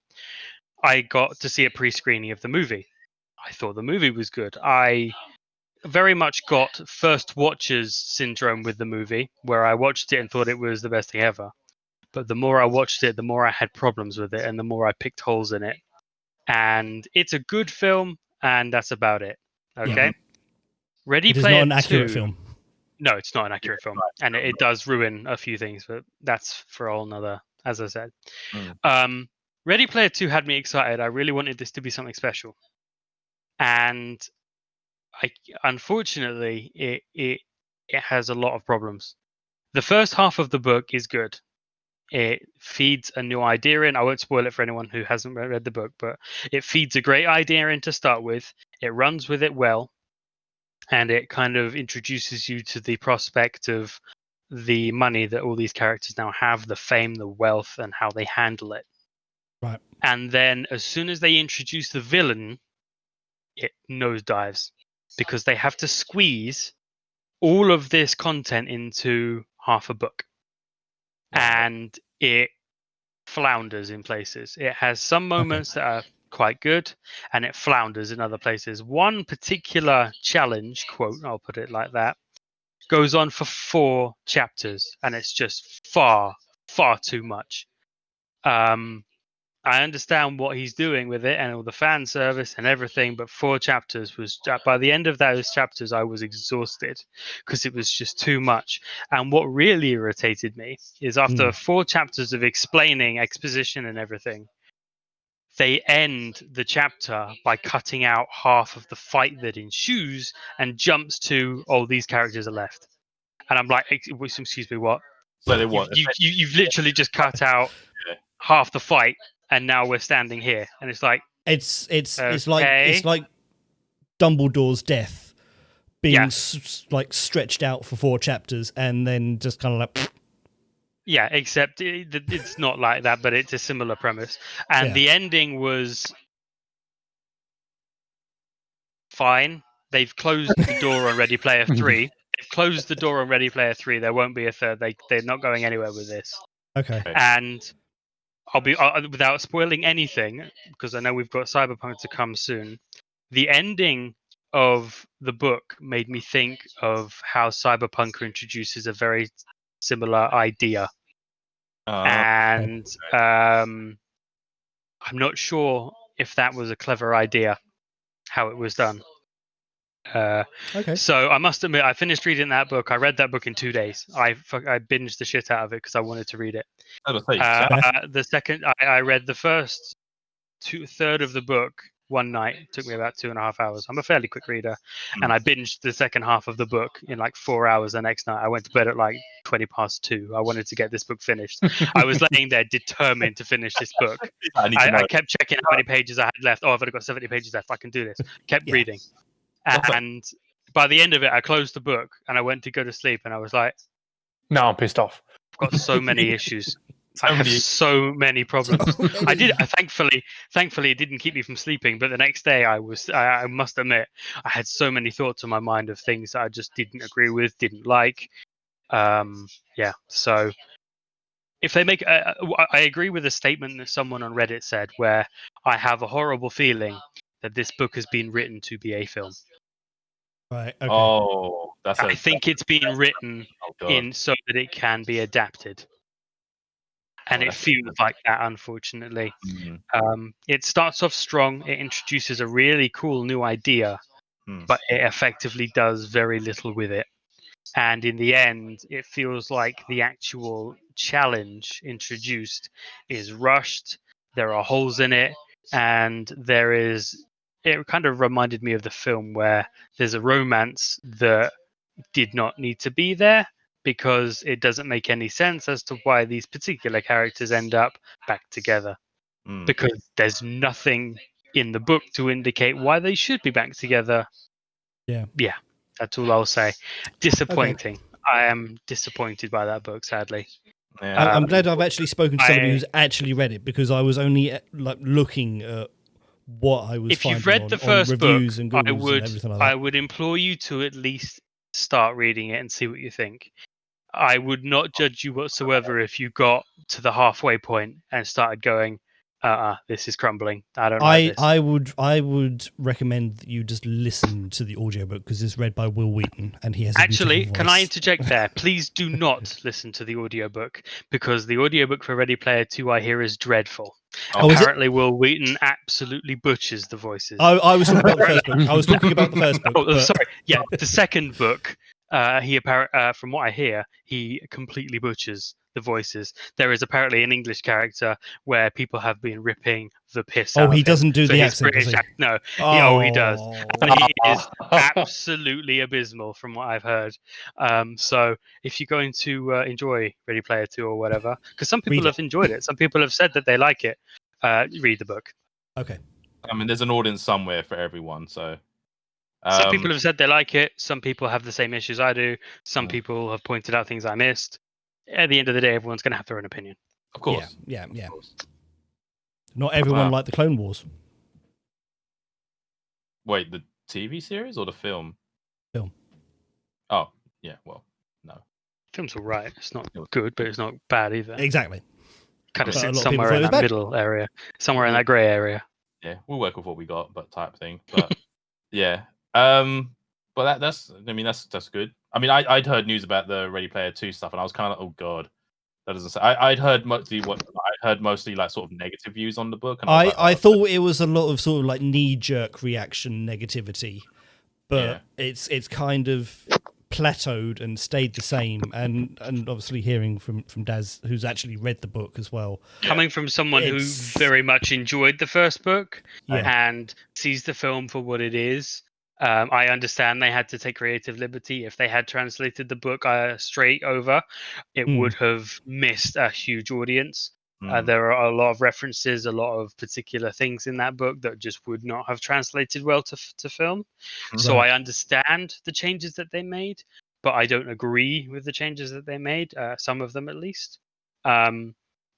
I got to see a pre-screening of the movie. I thought the movie was good. I very much got first watchers syndrome with the movie, where I watched it and thought it was the best thing ever. But the more I watched it, the more I had problems with it, and the more I picked holes in it. And it's a good film, and that's about it. Okay.
Yeah.
Ready
It is
Player
not an accurate
2.
film.
No, it's not an accurate film, and it does ruin a few things, but that's for a whole nother, as I said. Ready Player 2 had me excited. I really wanted this to be something special, and unfortunately, it has a lot of problems. The first half of the book is good. It feeds a new idea in. I won't spoil it for anyone who hasn't read the book, but it feeds a great idea in to start with. It runs with it well, and it kind of introduces you to the prospect of the money that all these characters now have, the fame, the wealth, and how they handle it.
Right.
And then as soon as they introduce the villain, it nosedives because they have to squeeze all of this content into half a book. And it flounders in places. It has some moments that are quite good, and it flounders in other places. One particular challenge, quote, I'll put it like that, goes on for 4 chapters, and it's just far too much. I understand what he's doing with it and all the fan service and everything, but 4 chapters was, by the end of those chapters, I was exhausted because it was just too much. And what really irritated me is after 4 chapters of explaining exposition and everything, they end the chapter by cutting out half of the fight that ensues and jumps to, oh, these characters are left. And I'm like, excuse me, what?
So they what?
You've literally just cut out half the fight, and now we're standing here, and it's like
It's
okay.
like Dumbledore's death being
Yes.
like stretched out for 4 chapters and then just kind of like
Yeah, except it's not like that, but it's a similar premise. And the ending was fine. They've closed the door on Ready Player 3. They've closed the door on Ready Player 3. There won't be a third. They're not going anywhere with this.
okay.
And I'll be without spoiling anything, because I know we've got Cyberpunk to come soon. The ending of the book made me think of how Cyberpunk introduces a very similar idea. And I'm not sure if that was a clever idea, how it was done. So I must admit, I finished reading that book. I read that book in 2 days. I binged the shit out of it because I wanted to read it. The second, I read the first third of the book one night. It took me about 2.5 hours. I'm a fairly quick reader, and I binged the second half of the book in like 4 hours the next night. I went to bed at like 2:20. I wanted to get this book finished. I was laying there determined to finish this book. I kept checking how many pages I had left. Oh, I've only got 70 pages left. I can do this. Kept reading. And by the end of it, I closed the book and I went to go to sleep, and I was like,
no, I'm pissed off.
I've got so many issues. I have so many problems. Thankfully, it didn't keep me from sleeping. But the next day, I must admit, I had so many thoughts in my mind of things that I just didn't agree with, didn't like. So if they make, I agree with a statement that someone on Reddit said, where I have a horrible feeling that this book has been written to be a film.
Right. Okay.
Oh,
I think it's been written in so that it can be adapted. And it feels like that, unfortunately. It starts off strong. It introduces a really cool new idea, but it effectively does very little with it. And in the end, it feels like the actual challenge introduced is rushed. There are holes in it, and it kind of reminded me of the film where there's a romance that did not need to be there, because it doesn't make any sense as to why these particular characters end up back together. Because there's nothing in the book to indicate why they should be back together.
Yeah,
that's all I'll say. Disappointing. I am disappointed by that book, sadly.
I'm glad I've actually spoken to somebody who's actually read it, because I was only like looking at what I was
if
finding
you've read
on,
the first
on reviews
book,
and Googles and everything like that.
I would implore you to at least start reading it and see what you think. I would not judge you whatsoever if you got to the halfway point and started going, this is crumbling. I don't like this.
I would recommend that you just listen to the audiobook because it's read by Will Wheaton and he has a
Actually,
beautiful
can I
voice.
interject there? Please do not listen to the audiobook because the audiobook for Ready Player 2 I hear is dreadful.
Oh, is it?
Apparently, Will Wheaton absolutely butchers the voices.
I was talking about the first book. I was talking about the first book.
Oh,
but-
sorry. Yeah, the second book, from what I hear, he completely butchers the voices. There is apparently an English character where people have been ripping the piss out
Oh, he
of him
doesn't do
for
the
his
accent, does
British
he?
No, he does. And he is absolutely abysmal from what I've heard. So if you're going to enjoy Ready Player 2 or whatever, because some people
Read
have enjoyed it, some people have said that they like it, read the book.
Okay.
I mean, there's an audience somewhere for everyone. So
Some people have said they like it. Some people have the same issues I do. Some
Mm.
people have pointed out things I missed. At the end of the day, everyone's going to have their own opinion.
of course.
Yeah.
Of course.
Not everyone
Wow.
liked the Clone Wars
Wait, the TV series or the film?
film.
Oh, yeah. Well, no.
Film's all right. It's not good, but it's not bad either.
Exactly.
Kind of
But a
sits
lot of people
somewhere
thought it
in
was
that
bad.
middle area, somewhere in that grey area.
Yeah, we'll work with what we got, but type thing. But yeah. But that's good. I mean, I'd heard news about the Ready Player 2 stuff, and I was kind of like, oh god, that doesn't say. I'd heard mostly like sort of negative views on the book, and I was
I thought it was a lot of sort of like knee jerk reaction negativity, but it's kind of plateaued and stayed the same. And obviously hearing from Daz, who's actually read the book as well,
Coming from someone who
It's-
very much enjoyed the first book
Yeah.
and sees the film for what it is, I understand they had to take creative liberty. If they had translated the book straight over, it
Mm.
would have missed a huge audience.
Mm.
There are a lot of references, a lot of particular things in that book that just would not have translated well to film. So
Right.
I understand the changes that they made, but I don't agree with the changes that they made, some of them at least. But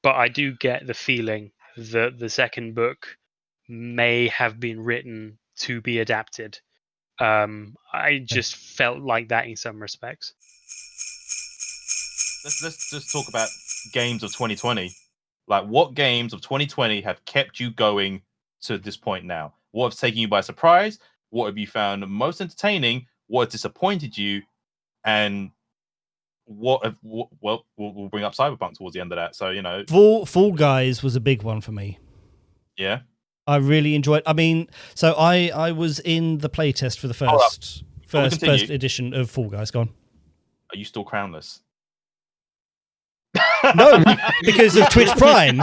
I do get the feeling that the second book may have been written to be adapted. I just felt like that in some respects.
Let's just talk about games of 2020. Like, what games of 2020 have kept you going to this point now? What have taken you by surprise? What have you found most entertaining? What has disappointed you? And we'll bring up Cyberpunk towards the end of that. So, you know,
Fall Guys was a big one for me.
yeah.
I really enjoyed. I mean, so I was in the playtest for the
Hold up.
first
continue.
edition of Fall Guys. Gone.
Are you still crownless?
No, because of Twitch Prime.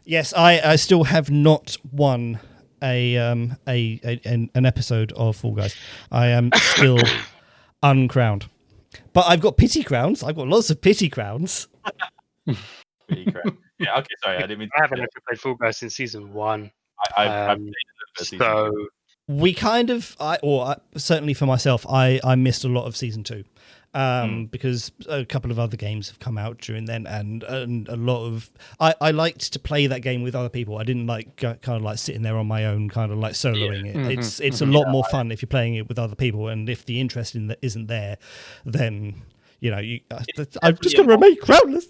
Yes, I still have not won an episode of Fall Guys. I am still uncrowned, but I've got pity crowns. I've got lots of pity crowns.
Pretty crown. Yeah, okay, sorry, I didn't mean
I haven't actually played Fall Guys since season 1.
I've played a little bit of season
So
two.
We kind of, certainly for myself, I missed a lot of season 2. Because a couple of other games have come out during then, and a lot of I liked to play that game with other people. I didn't like kind of like sitting there on my own, kind of like soloing it.
Mhm.
It's a lot more fun if you're playing it with other people, and if the interest in that isn't there, then you know I'm just gonna remain crownless.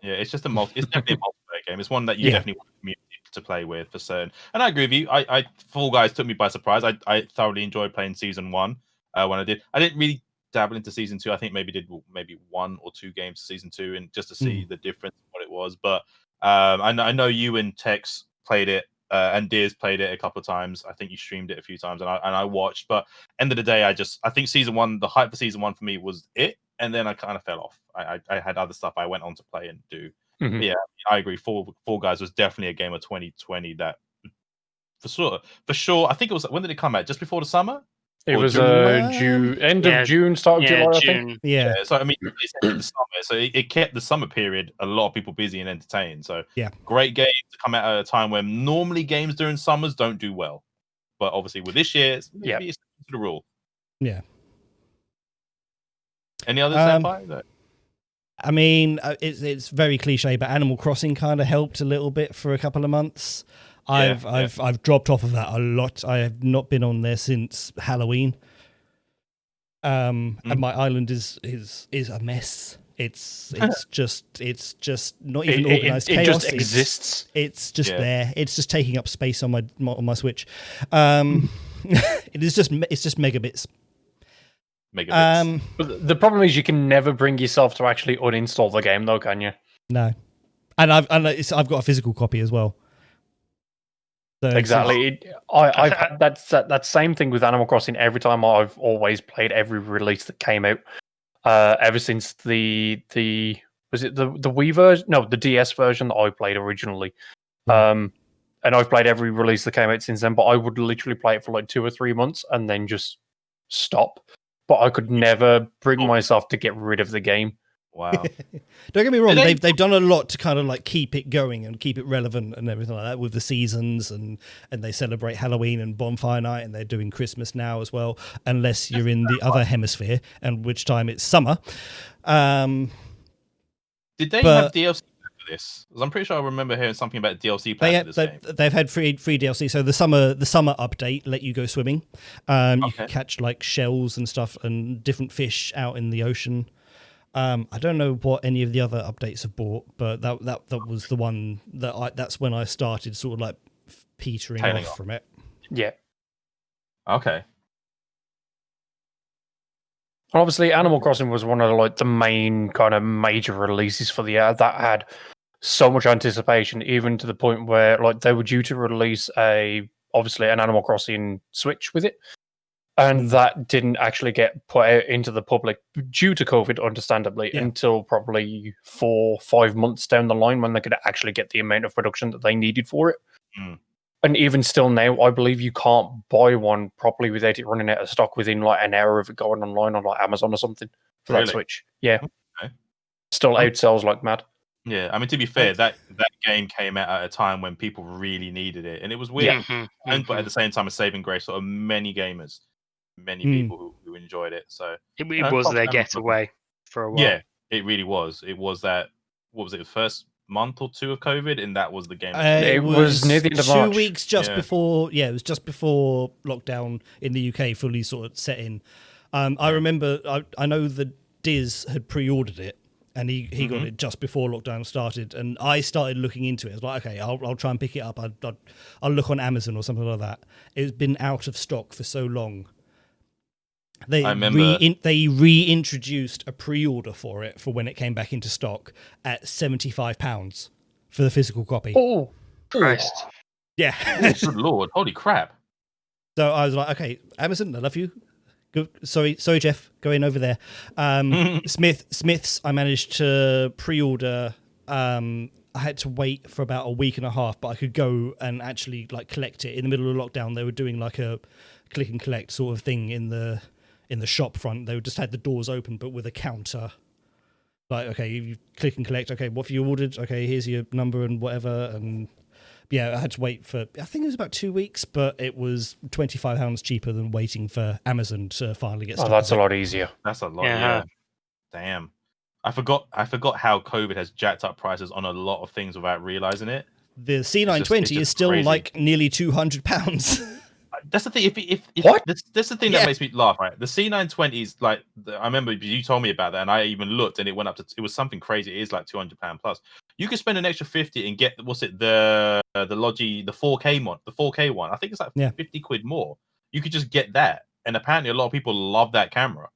Yeah, it's just it's definitely a multiplayer game. It's one that you definitely want a community to play with for certain. And I agree with you. I Fall Guys took me by surprise. I thoroughly enjoyed playing season 1 when I did. I didn't really dabble into season 2. I think maybe 1 or 2 games season 2, and just to see the difference of what it was. But I know you and Tex played it, and Diz played it a couple of times. I think you streamed it a few times, and I watched. But end of the day, I think season 1, the hype for season 1 for me was it, and then I kind of fell off. I had other stuff I went on to play and do.
Mhm.
But yeah, I agree. Fall Guys was definitely a game of 2020 that for sure. I think it was, when did it come out? Just before the summer?
It
Or
was
June?
end of June, start of July, I think.
June.
Yeah,
So I mean, it's the summer, so it kept the summer period a lot of people busy and entertained. So
Yeah.
great games to come out at a time when normally games during summers don't do well. But obviously with this year, maybe it's the rule.
yeah.
Any others,
Um,
Senpai?
I mean, it's very cliche, but Animal Crossing kind of helped a little bit for a couple of months. I've dropped off of that a lot. I have not been on there since Halloween. And my island is a mess. It's just not even organized chaos.
It just exists.
It's just there. It's just taking up space on my Switch. It's just megabits.
But the problem is you can never bring yourself to actually uninstall the game, though, can you?
No, and I've got a physical copy as well. So
Exactly. I've had that same thing with Animal Crossing every time. I've always played every release that came out ever since the was it the Wii version? No, the DS version that I played originally. And I've played every release that came out since then, but I would literally play it for like 2 or 3 months and then just stop. But I could never bring myself to get rid of the game.
Wow.
Don't get me wrong, they've done a lot to kind of like keep it going and keep it relevant and everything like that with the seasons, and they celebrate Halloween and Bonfire Night, and they're doing Christmas now as well, unless you're in the other hemisphere, and which time it's summer.
Did they have DLC for this? Because I'm pretty sure I remember hearing something about DLC plans for this game.
They've had free DLC. So the summer update let you go swimming. You can catch like shells and stuff and different fish out in the ocean. I don't know what any of the other updates have bought, but that was the one that's when I started sort of like petering off from it.
Yeah.
Okay.
Obviously, Animal Crossing was one of the main kind of major releases for the year that had so much anticipation, even to the point where like they were due to release an Animal Crossing Switch with it. And that didn't actually get put out into the public due to COVID, understandably, until probably 4 or 5 months down the line when they could actually get the amount of production that they needed for it. And even still now, I believe you can't buy one properly without it running out of stock within like an hour of it going online on like Amazon or something for that Switch. Yeah. Okay. Still outsells like mad.
Yeah, I mean, to be fair, that game came out at a time when people really needed it. And it was weird. But at the same time, a saving grace for many gamers. Many people who enjoyed it. So
it was their getaway for a while.
Yeah, it really was. It was that. What was it? The first month or 2 of COVID, and that was the game.
It was near the end of March.
2 weeks just before. Yeah, it was just before lockdown in the UK fully sort of set in. I remember. I know that Diz had pre-ordered it, and he got it just before lockdown started. And I started looking into it. I was like, okay, I'll try and pick it up. I'll look on Amazon or something like that. It's been out of stock for so long. They reintroduced a pre-order for it for when it came back into stock at £75 for the physical copy.
Oh,
Christ!
Yeah,
good lord, holy crap!
So I was like, okay, Amazon, I love you. Good. Sorry, Jeff, going over there. Smiths, I managed to pre-order. I had to wait for about a week and a half, but I could go and actually like collect it in the middle of lockdown. They were doing like a click and collect sort of thing in the shop front. They just had the doors open, but with a counter. Like, okay, you click and collect. Okay, what have you ordered? Okay, here's your number and whatever. And yeah, I had to wait for, I think it was about 2 weeks, but it was £25 cheaper than waiting for Amazon to finally get started.
Oh, that's a lot easier.
That's a lot. Yeah. Damn. I forgot how COVID has jacked up prices on a lot of things without realizing it.
The C920 is still crazy. Like nearly £200.
That's the thing. If
what?
That's the thing that makes me laugh. Right, the C920 is like. I remember you told me about that, and I even looked, and it went up to. It was something crazy. It is like £200 plus. You could spend an extra 50 and get the Logi, the 4K one, the 4K one. I think it's like 50 quid more. You could just get that, and apparently a lot of people love that camera.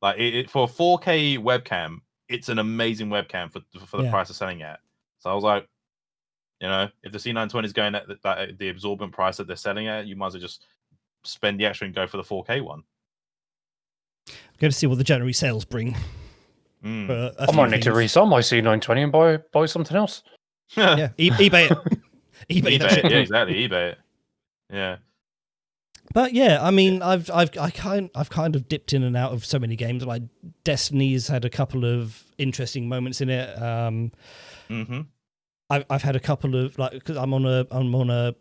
Like for a 4K webcam, it's an amazing webcam for the price of selling at. So I was like, you know, if the C920 is going at the absorbent price that they're selling at, you might as well just spend the extra and go for the 4K one.
I'm going to see what the January sales bring.
I might need to resell my C920 and buy something else.
Yeah, eBay it. eBay that shit.
Yeah, exactly. eBay it. Yeah.
But yeah, I mean, I've kind of dipped in and out of so many games. Like Destiny's had a couple of interesting moments in it. I've had a couple of because I'm on a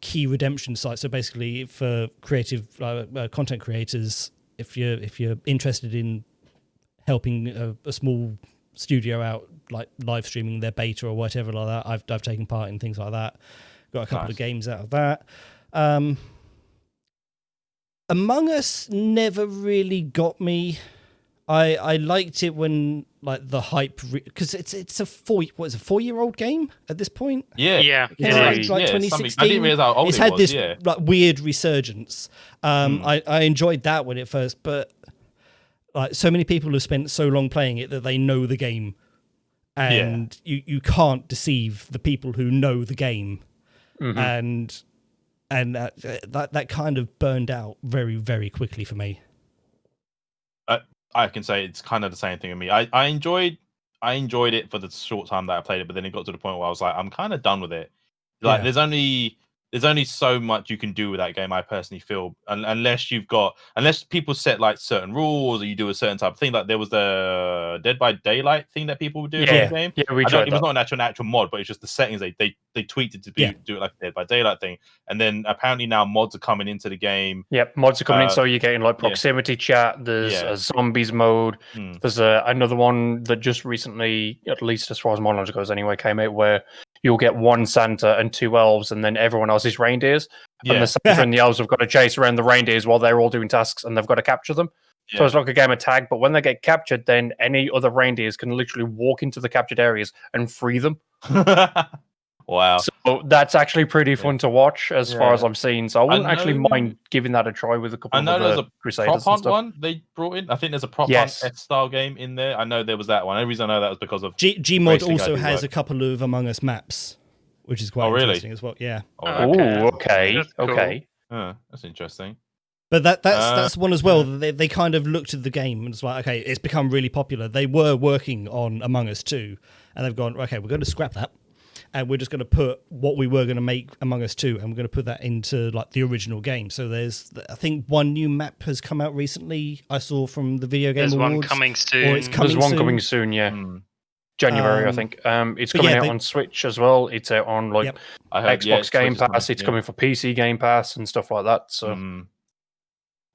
key redemption site. So basically, for creative content creators, if you're interested in helping a small studio out, like live streaming their beta or whatever like that, I've taken part in things like that. Got a couple of games out of that. Among Us never really got me. I liked it when like the hype because it's a 4-year-old game at this point.
Yeah,
Yeah.
It came out like
something-
2016.
I didn't realize how old
it's
it
had
was.
this
Yeah,
like weird resurgence. I enjoyed that when it first, but like so many people have spent so long playing it that they know the game, and you can't deceive the people who know the game, and that kind of burned out very, very quickly for me.
I can say it's kind of the same thing with me. I enjoyed it for the short time that I played it, but then it got to the point where I was like, I'm kind of done with it. Like,
Yeah.
there's only so much you can do with that game. I personally feel, unless people set like certain rules or you do a certain type of thing. Like there was the Dead by Daylight thing that people would do in the game.
Yeah, we
It
tried
was
that.
not an actual mod, but it's just the settings they tweaked it to do it like a Dead by Daylight thing. And then apparently now mods are coming into the game.
Yep, mods are coming in, so you're getting like proximity chat. There's
Yeah.
a zombies mode.
Mm.
There's another one that just recently, at least as far as my knowledge goes, anyway, came out where you'll get one Santa and 2 elves, and then everyone else is reindeers.
Yeah.
And the Santa and the elves have got to chase around the reindeers while they're all doing tasks, and they've got to capture them. So it's like a game of tag. But when they get captured, then any other reindeers can literally walk into the captured areas and free them.
Wow.
So that's actually pretty fun to watch as far as I've seen. So I wouldn't actually
know-
mind giving that a try with a couple
I know
of
there's
the
a
Crusaders
prop
and
hunt
stuff.
one they brought in. I think there's a prop
Yes.
hunt style game in there. I know there was that one. The only reason I know that was because of
Gmod
Racing
also
ID
has
work.
a couple of Among Us maps, which is quite
Oh, really?
interesting as well. Yeah.
Oh,
Okay.
That's cool.
Okay.
that's interesting.
But that's one as well. They kind of looked at the game and it's like, okay, it's become really popular. They were working on Among Us 2, and they've gone, okay, we're going to scrap that, and we're just going to put what we were going to make Among Us 2, and we're going to put that into like the original game. So there's, I think, one new map has come out recently. I saw from the Video Game
There's
Awards.
one coming soon.
Or it's coming
There's one
soon.
coming soon, yeah.
Mm.
January, I think. It's
but
coming
yeah,
out on Switch as well. It's out on like
Yep.
I heard,
Xbox Game
Switch is
Pass. It's
yeah.
coming for PC Game Pass and stuff like that. So
Mm.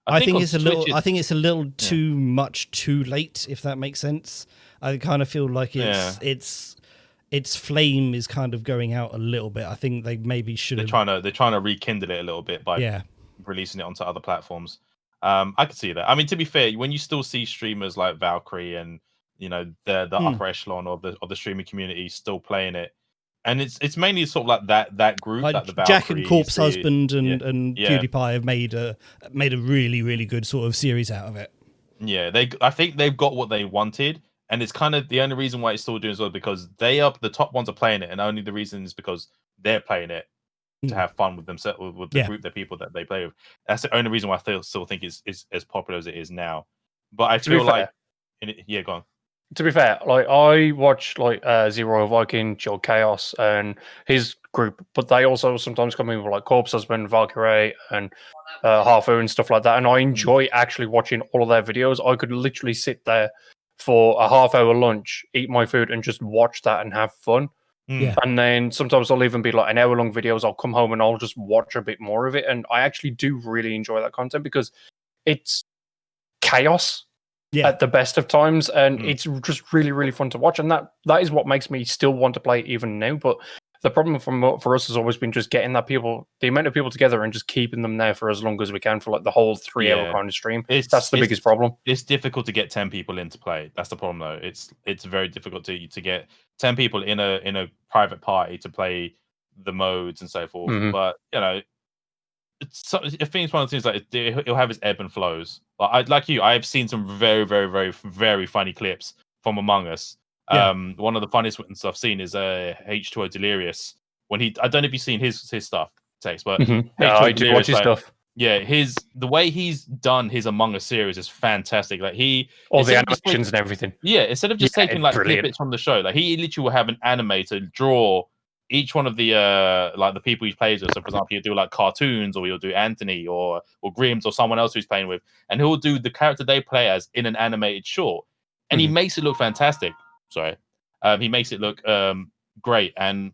I think
on
it's a
Switch
little. I think it's a little too much too late, if that makes sense. I kind of feel like its flame is kind of going out a little bit. I think they maybe should
they're
have.
trying to rekindle it a little bit by releasing it onto other platforms. I could see that. I mean, to be fair, when you still see streamers like Valkyrie and the upper echelon of the streaming community still playing it, and it's mainly sort of like that group, like the
Jack and
Valkyries,
Corpse
the-
Husband and
Yeah.
PewDiePie have made a really, really good sort of series out of it.
Yeah, I think they've got what they wanted, and it's kind of the only reason why it's still doing so because the top ones are playing it, and only the reason is because they're playing it to have fun with themselves, with the group, the people that they play with. That's the only reason why I still think it's as popular as it is now. But I feel like, go on.
to be fair, like I watch like Zero Viking, Chill Chaos, and his group, but they also sometimes come in with like Corpse Husband, Valkyrie, and Harfu and stuff like that. And I enjoy actually watching all of their videos. I could literally sit there for a half-hour lunch, eat my food, and just watch that and have fun.
Yeah.
And then sometimes I'll even be like an hour-long videos. I'll come home and I'll just watch a bit more of it, and I actually do really enjoy that content because it's chaos. At the best of times, and it's just really, really fun to watch, and that is what makes me still want to play it even now. But the problem for us has always been just getting the amount of people together and just keeping them there for as long as we can for like the whole 3-hour kind of stream. That's the biggest problem.
It's difficult to get 10 people in to play. That's the problem, though. It's very difficult to get 10 people in a private party to play the modes and so forth. But I think it's one of the things like it'll have its ebb and flows. I have seen some very, very, very, very funny clips from Among Us. One of the funniest ones I've seen is H2O Delirious when I don't know if you've seen his stuff, Tex, but
I do watch his stuff.
Yeah, the way he's done his Among Us series is fantastic. Like
all the animations and everything.
Yeah, instead of just taking like snippets from the show, like he literally will have an animator draw each one of the like the people he plays with. So, for example, he'll do like cartoons, or he'll do Anthony or Grims or someone else who's playing with, and he'll do the character they play as in an animated short, and he makes it look fantastic. He makes it look great, and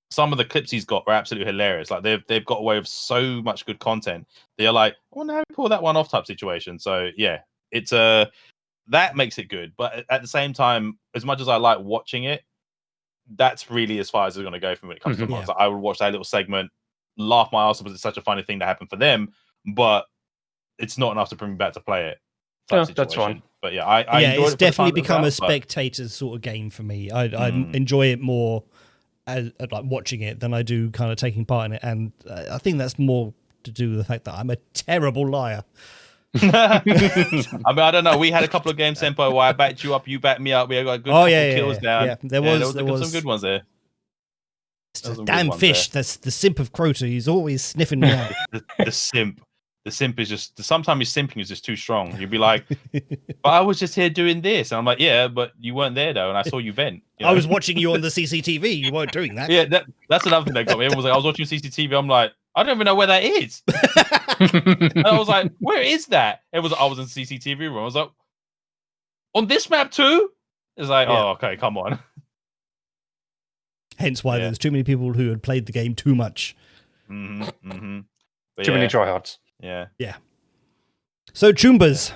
some of the clips he's got are absolutely hilarious. Like they've got away with so much good content. They're like, oh, now we pull that one off type situation. So yeah, it's that makes it good. But at the same time, as much as I like watching it, that's really as far as it's going to go for me when it comes to mods. I would watch that little segment, laugh my ass off because it's such a funny thing that happened for them, but it's not enough to bring me back to play it.
Yeah,
situation.
that's fine.
But yeah, I
yeah,
enjoyed
it's
it for the
definitely
time it was
become a
out, but-
spectator's sort of game for me. I enjoy it more as like watching it than I do kind of taking part in it, and I think that's more to do with the fact that I'm a terrible liar.
I mean, I don't know. We had a couple of games, Senpai, where I backed you up, you backed me up. We had got a good couple kills down.
Yeah. There was
some good ones there.
Damn fish. That's the simp of Crota. He's always sniffing me out.
The simp. The simp is just sometimes his simping is just too strong. You'd be like, but I was just here doing this. And I'm like, yeah, but you weren't there though, and I saw you vent. You know?
I was watching you on the CCTV. You weren't doing that.
Yeah, that's another thing that got me. Everyone was like, I was watching CCTV. I'm like, I don't even know where that is. And I was like, where is that? I was in the CCTV room. I was like, on this map too? It's like, oh, okay, come on.
Hence why there's too many people who had played the game too much.
Too many tryhards.
Yeah.
So, Chumbas.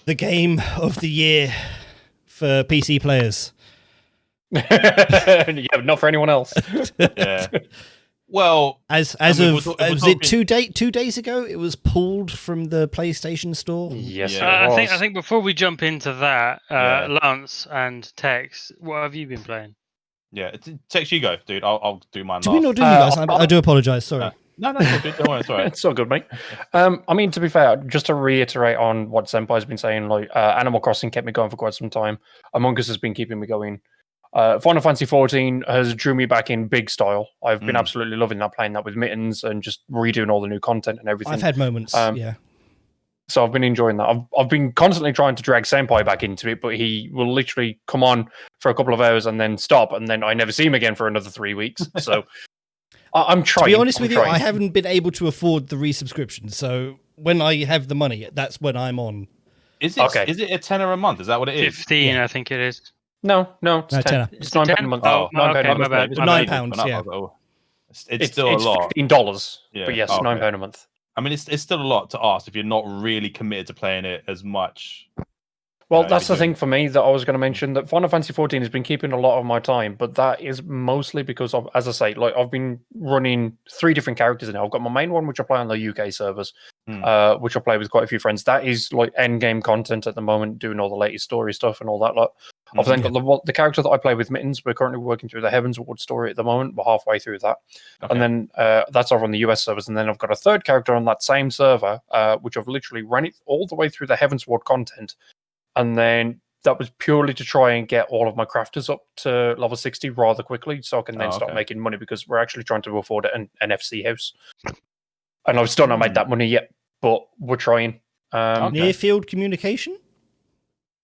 The game of the year for PC players.
Yeah, not for anyone else.
Yeah. Well,
as of was it 2 days ago? It was pulled from the PlayStation Store.
Yes,
I think before we jump into that, Lance and Tex, what have you been playing?
Yeah, Tex, you go, dude. I'll do mine.
Did we not do you guys? I do apologize. Sorry.
No, it's all good. Don't worry, it's all right.
It's all good, mate. I mean, to be fair, just to reiterate on what Senpai's been saying, like Animal Crossing kept me going for quite some time. Among Us has been keeping me going. Final Fantasy 14 has drew me back in big style. I've been absolutely loving that, playing that with Mittens and just redoing all the new content and everything.
I've had moments, yeah.
So I've been enjoying that. I've been constantly trying to drag Senpai back into it, but he will literally come on for a couple of hours and then stop, and then I never see him again for another 3 weeks. So I'm trying.
To be honest with you, I haven't been able to afford the resubscription. So when I have the money, that's when I'm on.
Is it a tenner a month? Is that what it is?
15, I think it is.
No, it's 10.
tenner.
It's £9 a month.
Oh, okay, my bad.
£9, yeah.
It's still a lot.
$15,
Yeah.
but yes, £9 a month.
I mean, it's still a lot to ask if you're not really committed to playing it as much.
Well, that's the thing for me that I was going to mention, that Final Fantasy 14 has been keeping a lot of my time, but that is mostly because of, as I say, like I've been running 3 different characters now. I've got my main one, which I play on the UK servers, which I play with quite a few friends. That is like end game content at the moment, doing all the latest story stuff and all that lot. I've then got the character that I play with Mittens. We're currently working through the Heavensward story at the moment. We're halfway through that. Okay. And then that's over on the US servers. And then I've got a third character on that same server, which I've literally run it all the way through the Heavensward content. And then that was purely to try and get all of my crafters up to level 60 rather quickly, so I can then start making money, because we're actually trying to afford an FC house. And I've still not made that money yet, but we're trying.
Near field communication?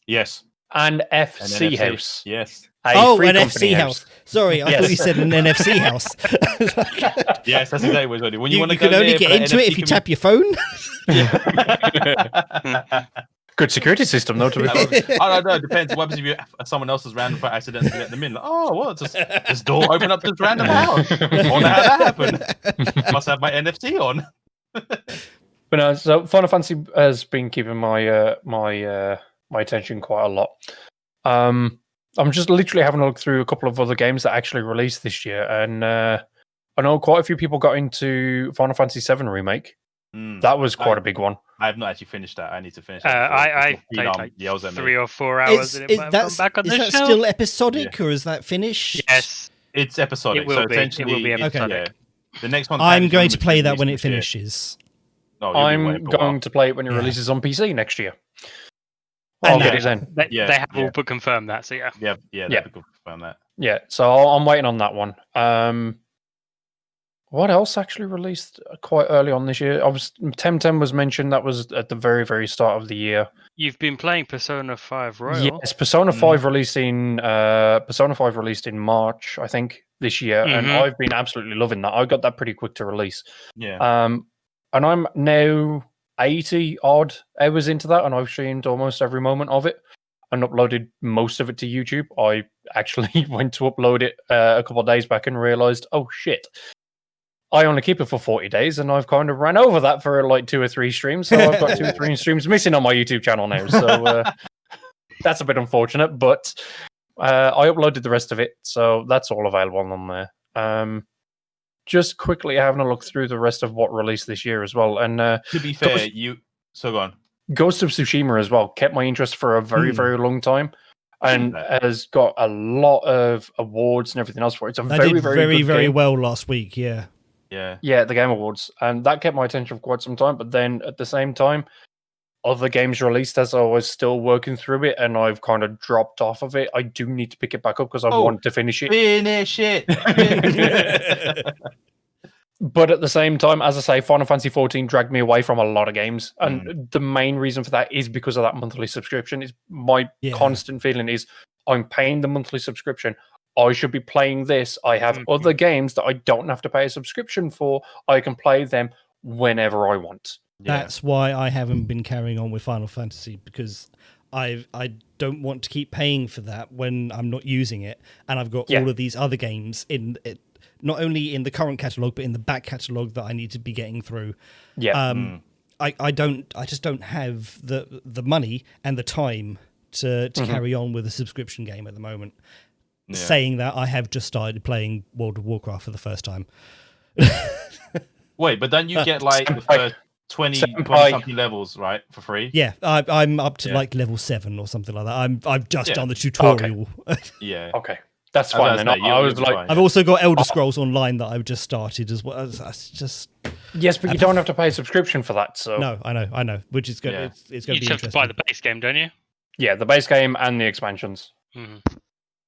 Yes.
An FC house.
Yes.
An FC house. Sorry, I thought you said an NFC house.
Yes, that's exactly what it's doing. When you want to
can only get into it if you tap your phone.
Good security system, though. To be
I don't know. It depends. What happens if someone else's random for accidentally let them in? Like, oh, what? This door opened up to this random house. Wonder how that happened. Must have my NFC on.
But no, so Final Fantasy has been keeping my my attention quite a lot. I'm just literally having a look through a couple of other games that actually released this year, and I know quite a few people got into Final Fantasy VII Remake. That was quite a big one.
I have not actually finished that. I need to finish that.
I played like 3 or 4 hours.
Is that still episodic, or is that finished?
Yes.
It's episodic.
It will be episodic.
Yeah. The next one.
I'm going to play that when it finishes.
No,
I'm going to play it when it releases on PC next year. I'll get it then.
They have all but confirmed that, so yeah.
They confirmed that.
Yeah, so I'm waiting on that one. What else actually released quite early on this year? Temtem was mentioned. That was at the very, very start of the year.
You've been playing Persona 5 Royal.
Yes, Persona 5 released in March, I think, this year, and I've been absolutely loving that. I got that pretty quick to release.
Yeah.
And I'm now 80 odd hours into that, and I've streamed almost every moment of it and uploaded most of it to YouTube. I actually went to upload it a couple of days back and realized, oh shit, I only keep it for 40 days, and I've kind of ran over that for like 2 or 3 streams. So I've got 2 or 3 streams missing on my YouTube channel now. So that's a bit unfortunate, but I uploaded the rest of it. So that's all available on there. Just quickly having a look through the rest of what released this year as well. And
to be fair, So go on.
Ghost of Tsushima as well kept my interest for a very, very long time, and has got a lot of awards and everything else for it. It's a
That
very,
did
very good game.
well last week. Yeah.
Yeah, the Game Awards, and that kept my attention for quite some time. But then at the same time, other games released as I was still working through it, and I've kind of dropped off of it. I do need to pick it back up because I want to finish it.
Finish it.
But at the same time, as I say, Final Fantasy 14 dragged me away from a lot of games, and the main reason for that is because of that monthly subscription. Is my constant feeling is I'm paying the monthly subscription. I should be playing this. I have other games that I don't have to pay a subscription for. I can play them whenever I want.
That's why I haven't been carrying on with Final Fantasy, because I don't want to keep paying for that when I'm not using it, and I've got all of these other games in it, not only in the current catalogue but in the back catalogue that I need to be getting through. I just don't have the money and the time to carry on with a subscription game at the moment. Saying that, I have just started playing World of Warcraft for the first time.
Wait, but then you get like the first 20 something levels, right, for free?
Yeah, I'm up to like level 7 or something like that. I've just done the tutorial.
Okay. That's fine. Then I was like,
I've also got Elder Scrolls Online that I've just started as well. That's just
but you don't have to pay a subscription for that. So
no, I know, which is good. It's going to be interesting.
You have to buy the base game, don't you?
Yeah, the base game and the expansions.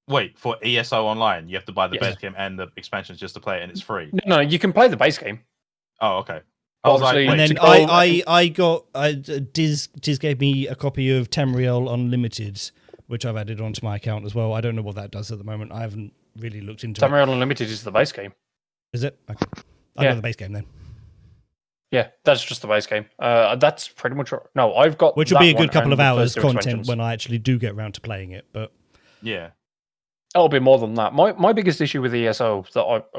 Wait, for ESO Online, you have to buy the base game and the expansions just to play it, and it's free.
No, you can play the base game.
Oh, okay.
Obviously,
and then I got Diz gave me a copy of Tamriel Unlimited, which I've added onto my account as well. I don't know what that does at the moment. I haven't really looked into
Tamriel Unlimited is the base game.
Is it? Okay. I know the base game then.
Yeah, that's just the base game. That's pretty much... No, I've got...
Which will be a good couple of hours content when I actually do get around to playing it, but...
Yeah.
It'll be more than that. My biggest issue with ESO,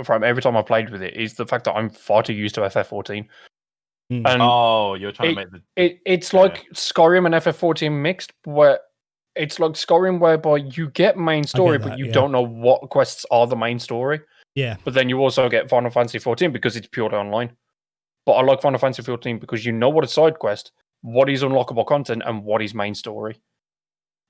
from every time I played with it, is the fact that I'm far too used to FF14.
And you're trying to make
it's like Skyrim and FF14 mixed, where it's like Skyrim whereby you get main story, but you don't know what quests are the main story.
Yeah.
But then you also get Final Fantasy 14 because it's purely online. But I like Final Fantasy 14 because you know what is side quest, what is unlockable content, and what is main story.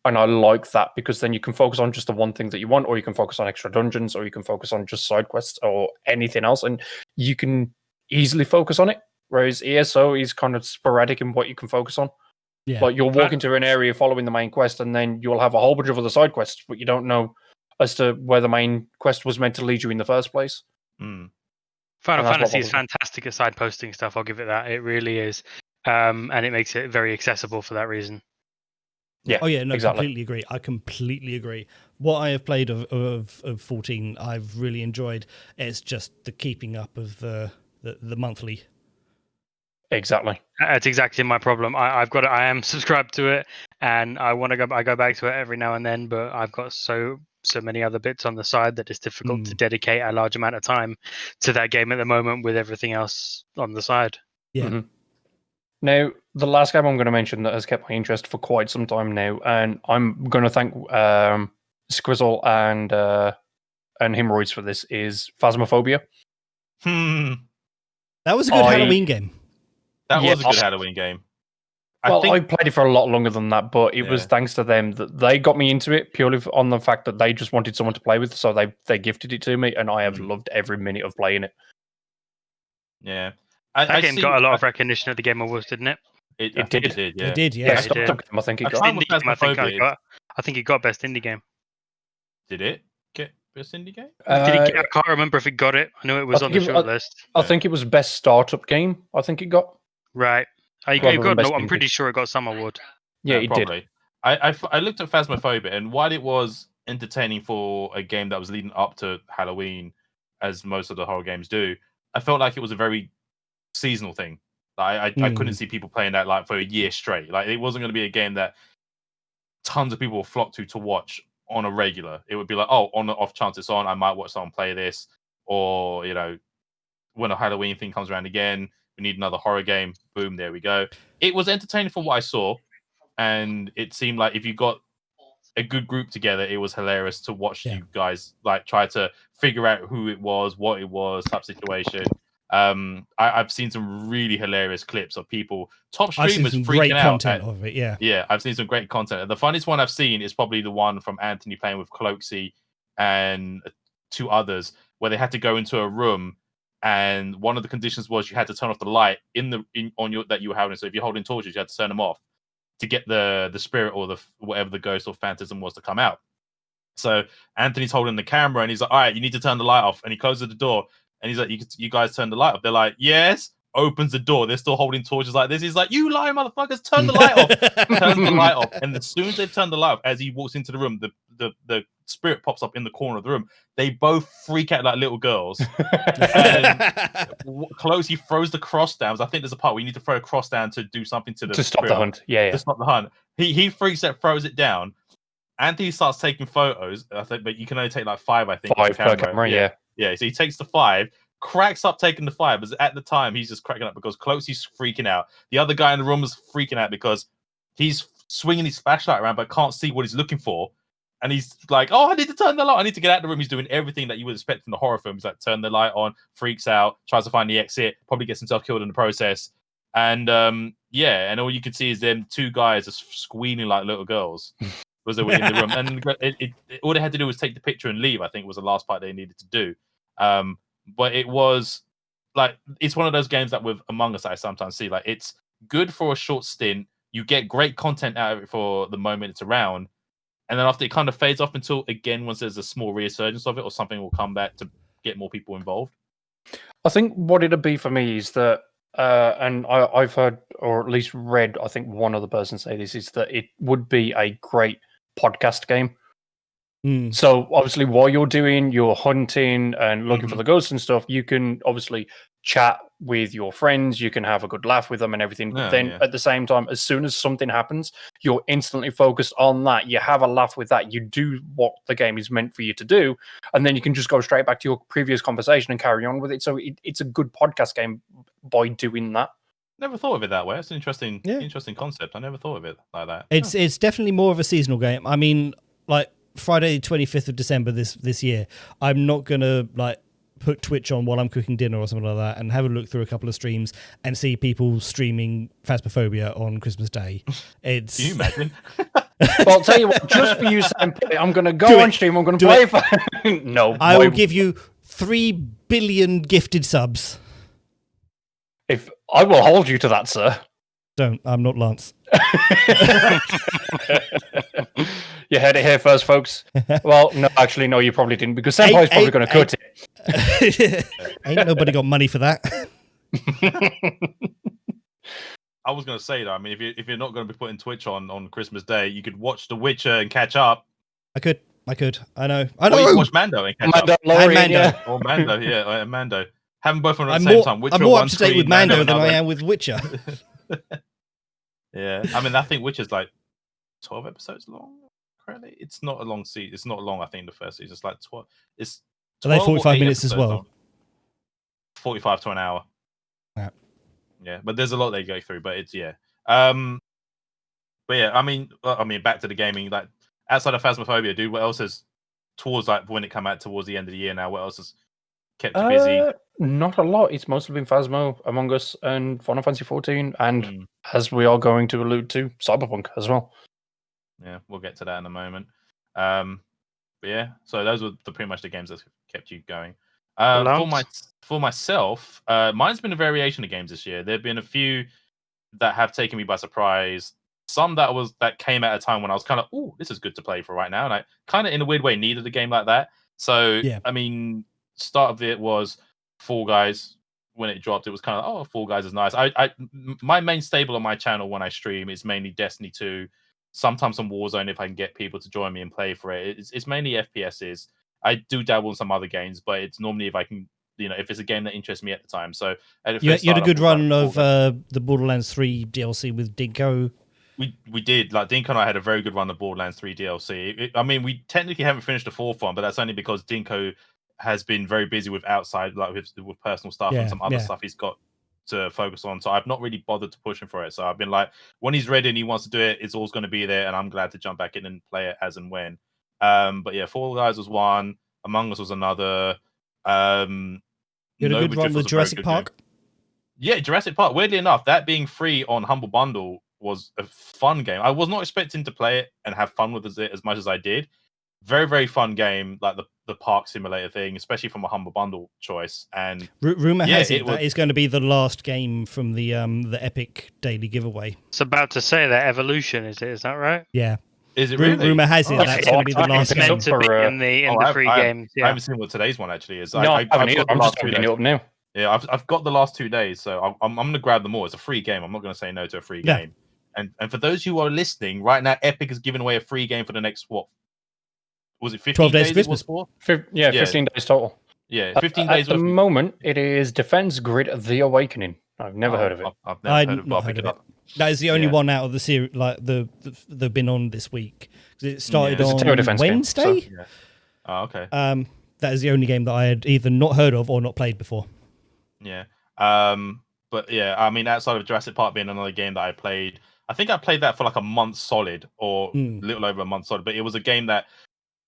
And I like that because then you can focus on just the one thing that you want, or you can focus on extra dungeons, or you can focus on just side quests or anything else, and you can easily focus on it. Whereas ESO is kind of sporadic in what you can focus on. Yeah. But you'll walk into an area following the main quest, and then you'll have a whole bunch of other side quests, but you don't know as to where the main quest was meant to lead you in the first place.
Mm.
Final Fantasy is fantastic at side posting stuff. I'll give it that. It really is. And it makes it very accessible for that reason.
Yeah.
Oh yeah, no,
exactly.
Completely agree. I completely agree. What I have played of 14, I've really enjoyed. It's just the keeping up of the monthly.
Exactly.
That's exactly my problem. I've got it. I am subscribed to it, and I want to go. I go back to it every now and then, but I've got so many other bits on the side that it's difficult to dedicate a large amount of time to that game at the moment with everything else on the side.
Yeah.
Mm-hmm. Now, the last game I'm going to mention that has kept my interest for quite some time now, and I'm going to thank Squizzle and Hemorrhoids for this, is Phasmophobia.
That was a good Halloween game.
That was a good Halloween game.
I played it for a lot longer than that, but it was thanks to them that they got me into it purely on the fact that they just wanted someone to play with, so they gifted it to me, and I have loved every minute of playing it.
Yeah.
That game got a lot of recognition at the Game Awards, didn't it?
It did, yeah.
It did, yeah.
I think it got.
I think it got Best Indie Game.
Did it get Best Indie Game?
I can't remember if it got it. I know it was on the short list.
I think it was Best Startup Game. I think it got.
Right. I'm pretty sure it got some award.
Yeah, it
probably
did.
I looked at Phasmophobia, and while it was entertaining for a game that was leading up to Halloween, as most of the horror games do, I felt like it was a very seasonal thing. I couldn't see people playing that like for a year straight. Like it wasn't going to be a game that tons of people will flock to watch on a regular. It would be like, oh, on the off chance it's on, I might watch someone play this, or when a Halloween thing comes around again, we need another horror game. Boom, there we go. It was entertaining from what I saw, and it seemed like if you got a good group together, it was hilarious to watch you guys like try to figure out who it was, what it was, type situation. I've seen some really hilarious clips of people, top
I've seen
streamers
some
freaking
great
out.
content of it. Yeah.
Yeah, I've seen some great content. The funniest one I've seen is probably the one from Anthony playing with Cloaksy and 2 others, where they had to go into a room, and one of the conditions was you had to turn off the light on your that you were having. So if you're holding torches, you had to turn them off to get the spirit or the whatever the ghost or phantasm was to come out. So Anthony's holding the camera, and he's like, "All right, you need to turn the light off." And he closes the door, and he's like, "You guys turn the light off." They're like, "Yes." Opens the door. They're still holding torches like this. He's like, "You lying motherfuckers! Turn the light off!" Turns the light off, and as soon as they've turned the light off, as he walks into the room, the spirit pops up in the corner of the room. They both freak out like little girls. And Closey throws the cross down. I think there's a part where you need to throw a cross down to do something to the
stop the hunt. Yeah,
to stop the hunt. He freaks out, throws it down. Anthony starts taking photos. I think, but you can only take like 5. I think
5 per camera. Yeah.
Yeah. So he takes the 5. Cracks up taking the 5, but at the time he's just cracking up because Cloasy's freaking out. The other guy in the room is freaking out because he's swinging his flashlight around but can't see what he's looking for, and he's like, "Oh, I need to turn the light. I need to get out of the room." He's doing everything that you would expect from the horror film. He's like, turn the light on, freaks out, tries to find the exit, probably gets himself killed in the process. And and all you can see is them 2 guys just squealing like little girls was they were in the room, and all they had to do was take the picture and leave. I think was the last part they needed to do. But it was like, it's one of those games that with Among Us I sometimes see, like, it's good for a short stint. You get great content out of it for the moment it's around, and then after it kind of fades off until, again, once there's a small resurgence of it or something will come back to get more people involved.
I think what it'd be for me is that, and I've heard or at least read, I think one other person say this, is that it would be a great podcast game. So obviously while you're doing your hunting and looking for the ghosts and stuff, you can obviously chat with your friends, you can have a good laugh with them and everything. But then at the same time, as soon as something happens, you're instantly focused on that. You have a laugh with that. You do what the game is meant for you to do. And then you can just go straight back to your previous conversation and carry on with it. So it's a good podcast game by doing that.
Never thought of it that way. It's an interesting concept. I never thought of it like that.
It's definitely more of a seasonal game. I mean, like, Friday 25th of December this year, I'm not gonna like put Twitch on while I'm cooking dinner or something like that and have a look through a couple of streams and see people streaming Phasmophobia on Christmas Day. It's
Can you imagine?
Well, I'll tell you what, just for you, I'm gonna go on stream, I'm gonna play for no.
I will give you 3 billion gifted subs.
If I will hold you to that, sir.
Don't. I'm not Lance.
You heard it here first, folks. Well, no, actually, no, you probably didn't, because Senpai's probably going to cut
it. Ain't nobody got money for that.
I was going to say, though, I mean, if you're not going to be putting Twitch on Christmas Day, you could watch The Witcher and catch up.
I could. I know.
Or you can watch Mando and catch up.
Mando.
Yeah. Or Mando, yeah, Mando. Have them both on at the same time.
I'm more up to date with Mando than I am with Witcher.
Yeah, I mean, I think Witcher's like 12 episodes long. Currently, it's not a long season. It's not long. I think the first season is like 12. It's
12 are they 45 minutes as well?
Long. 45 to an hour. Yeah, but there's a lot they go through. But it's but yeah, I mean, back to the gaming. Like, outside of Phasmophobia, dude, what else has towards like when it come out towards the end of the year now? What else has kept you busy?
Not a lot. It's mostly been Phasmo, Among Us, and Final Fantasy 14, and as we are going to allude to, Cyberpunk as well.
Yeah, we'll get to that in a moment. But yeah, so those were pretty much the games that kept you going. For myself, mine's been a variation of games this year. There've been a few that have taken me by surprise. Some that came at a time when I was kind of, oh, this is good to play for right now, and I kind of in a weird way needed a game like that. So yeah. I mean, start of it was Fall Guys. When it dropped, it was kind of, oh, Fall Guys is nice. My main stable on my channel when I stream is mainly Destiny 2, sometimes some Warzone if I can get people to join me and play for it. It's mainly FPSs. I do dabble in some other games, but it's normally if I can, if it's a game that interests me at the time. So
you had a good run of the Borderlands 3 DLC with Dinko.
We did. Like, Dinko and I had a very good run of Borderlands 3 DLC. I mean, we technically haven't finished the fourth one, but that's only because Dinko has been very busy with outside, like with personal stuff and some other stuff he's got to focus on. So I've not really bothered to push him for it. So I've been like, when he's ready and he wants to do it, it's always going to be there, and I'm glad to jump back in and play it as and when. But yeah, Fall Guys was one. Among Us was another.
You had a
Nova
good run
Drift
with
was a very
Jurassic
good
Park.
game. Yeah, Jurassic Park. Weirdly enough, that being free on Humble Bundle was a fun game. I was not expecting to play it and have fun with it as much as I did. Very, very fun game, like the park simulator thing, especially from a Humble Bundle choice. And
Rumor has it
was,
that it's going to be the last game from the Epic daily giveaway.
It's about to say that Evolution is it? Is that right?
Yeah.
is it really?
Rumor has it
Oh,
that's going to be the last
It's meant
game.
to be in the free games.
I
Yeah.
haven't seen what today's one actually is.
No, I haven't either.
got the
I'm
last
just
2
opening
days.
it up now.
Yeah, I've got the last 2 days, so I'm going to grab them all. It's a free game. I'm not going to say no to a free
Yeah.
game. And for those who are listening right now, Epic is giving away a free game for the next what? Was it 15
12 days
days?
of
It was
Christmas.
for?
Yeah, 15 days total.
Yeah, 15 days.
At the moment, it is Defense Grid: The Awakening. I've never heard of it.
I've never
I'd
heard of it.
not
I'll
heard
pick
of
it
it.
up.
That is the only
Yeah.
one out of the series, like they've been on this week. 'Cause it started
It's a tower
on
defense game,
Wednesday.
so-
Yeah. Oh, okay.
That is the only game that I had either not heard of or not played before.
Yeah. But yeah, I mean, outside of Jurassic Park being another game that I played, I think I played that for like a month solid, or a little over a month solid. But it was a game that,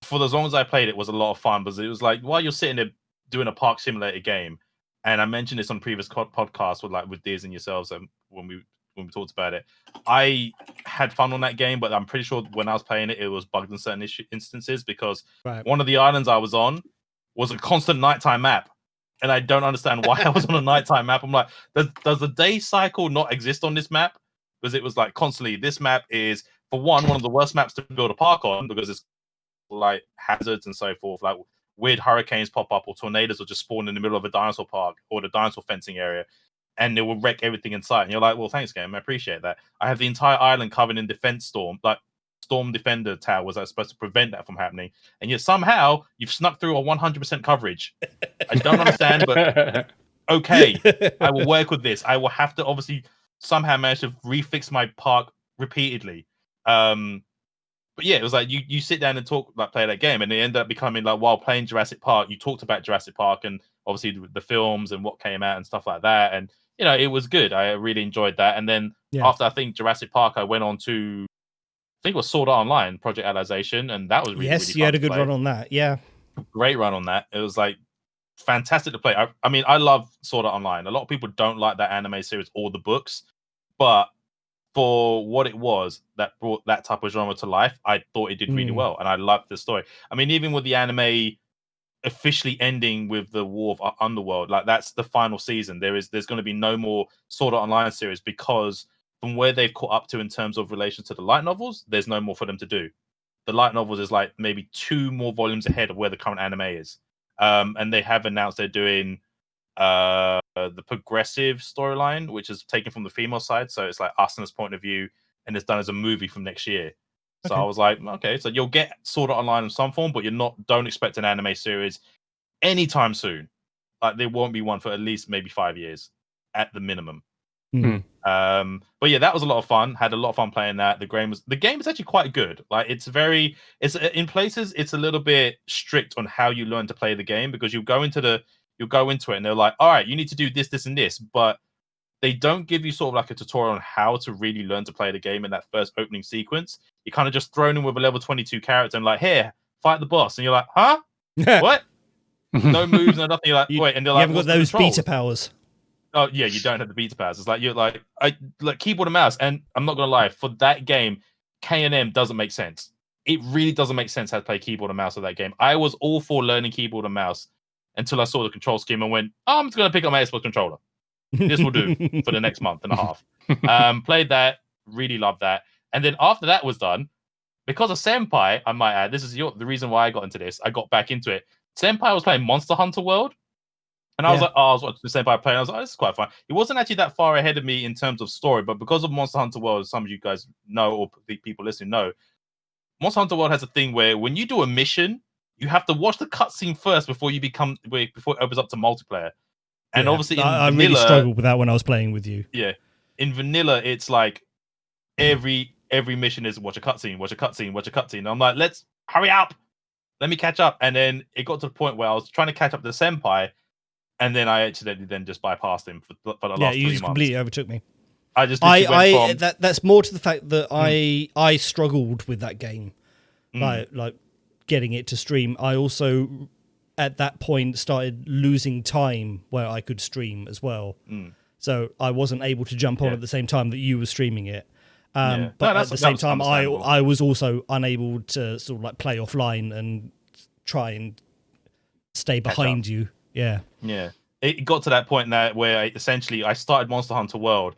for as long as I played it, was a lot of fun, because it was like while you're sitting there doing a park simulator game, and I mentioned this on previous podcasts with Diz and yourselves, and when we talked about it, I had fun on that game, but I'm pretty sure when I was playing it, it was bugged in certain instances, because one of the islands I was on was a constant nighttime map. And I don't understand why I was on a nighttime map. I'm like, does the day cycle not exist on this map? Because it was like constantly, this map is, for one of the worst maps to build a park on, because it's like hazards and so forth. Like weird hurricanes pop up, or tornadoes will just spawn in the middle of a dinosaur park or the dinosaur fencing area, and it will wreck everything in sight. And you're like, well, thanks, game. I appreciate that. I have the entire island covered in defense storm, like storm defender towers that are supposed to prevent that from happening. And yet somehow you've snuck through a 100% coverage. I don't understand, but okay, I will work with this. I will have to obviously somehow manage to refix my park repeatedly. But yeah, it was like you sit down and talk, like play that game, and it ended up becoming like, while playing Jurassic Park, you talked about Jurassic Park and obviously the films and what came out and stuff like that. And you know, it was good. I really enjoyed that. And then after I think Jurassic Park, I went on to, I think it was Sword Art Online, Project Alicization, and that was really, really fun.
You had a good
play.
run on that. Yeah,
great run on that. It was like fantastic to play. I mean, I love Sword Art Online. A lot of people don't like that anime series or the books, but for what it was that brought that type of genre to life, I thought it did really well, and I loved the story. I mean, even with the anime officially ending with the War of Underworld, like that's the final season. There's going to be no more Sword Art Online series, because from where they've caught up to in terms of relation to the light novels, there's no more for them to do. The light novels is like maybe 2 more volumes ahead of where the current anime is. And they have announced they're doing the progressive storyline, which is taken from the female side. So it's like Asana's point of view, and it's done as a movie from next year. So I was like, okay, so you'll get Sword Art Online in some form, but don't expect an anime series anytime soon. Like there won't be one for at least maybe 5 years at the minimum. But yeah, that was a lot of fun. Had a lot of fun playing that. The game is actually quite good. Like it's in places it's a little bit strict on how you learn to play the game, because you'll go into it and they're like, all right, you need to do this, this, and this, but they don't give you sort of like a tutorial on how to really learn to play the game in that first opening sequence. You're kind of just thrown in with a level 22 character and like, here, fight the boss, and you're like, huh? What? No moves, no nothing. You're like, wait, and they're like,
you haven't got those beta powers.
Oh yeah, you don't have the beta powers. It's like you're like keyboard and mouse. And I'm not gonna lie, for that game, K&M doesn't make sense. It really doesn't make sense how to play keyboard and mouse for that game. I was all for learning keyboard and mouse until I saw the control scheme and went, oh, I'm just gonna pick up my Xbox controller. This will do for the next month and a half. Played that, really loved that. And then after that was done, because of Senpai, I might add, this is the reason why I got into this. I got back into it. Senpai was playing Monster Hunter World. And I was like, I was watching the Senpai play, and I was like, this is quite fun. It wasn't actually that far ahead of me in terms of story, but because of Monster Hunter World, some of you guys know, or the people listening know, Monster Hunter World has a thing where when you do a mission, you have to watch the cutscene first before it opens up to multiplayer. And obviously,
I really struggled with that when I was playing with you.
Yeah, in vanilla, it's like every mission is watch a cutscene, watch a cutscene, watch a cutscene. And I'm like, let's hurry up, let me catch up. And then it got to the point where I was trying to catch up to Senpai, and then I accidentally then just bypassed him for the last 3 months. Yeah, you just completely
overtook me.
I just went from...
that's more to the fact that I struggled with that game, like getting it to stream. I also at that point started losing time where I could stream as well. So I wasn't able to jump on at the same time that you were streaming it. But at the same time, I was also unable to sort of like play offline and try and stay behind you. Yeah.
Yeah. It got to that point where I started Monster Hunter World.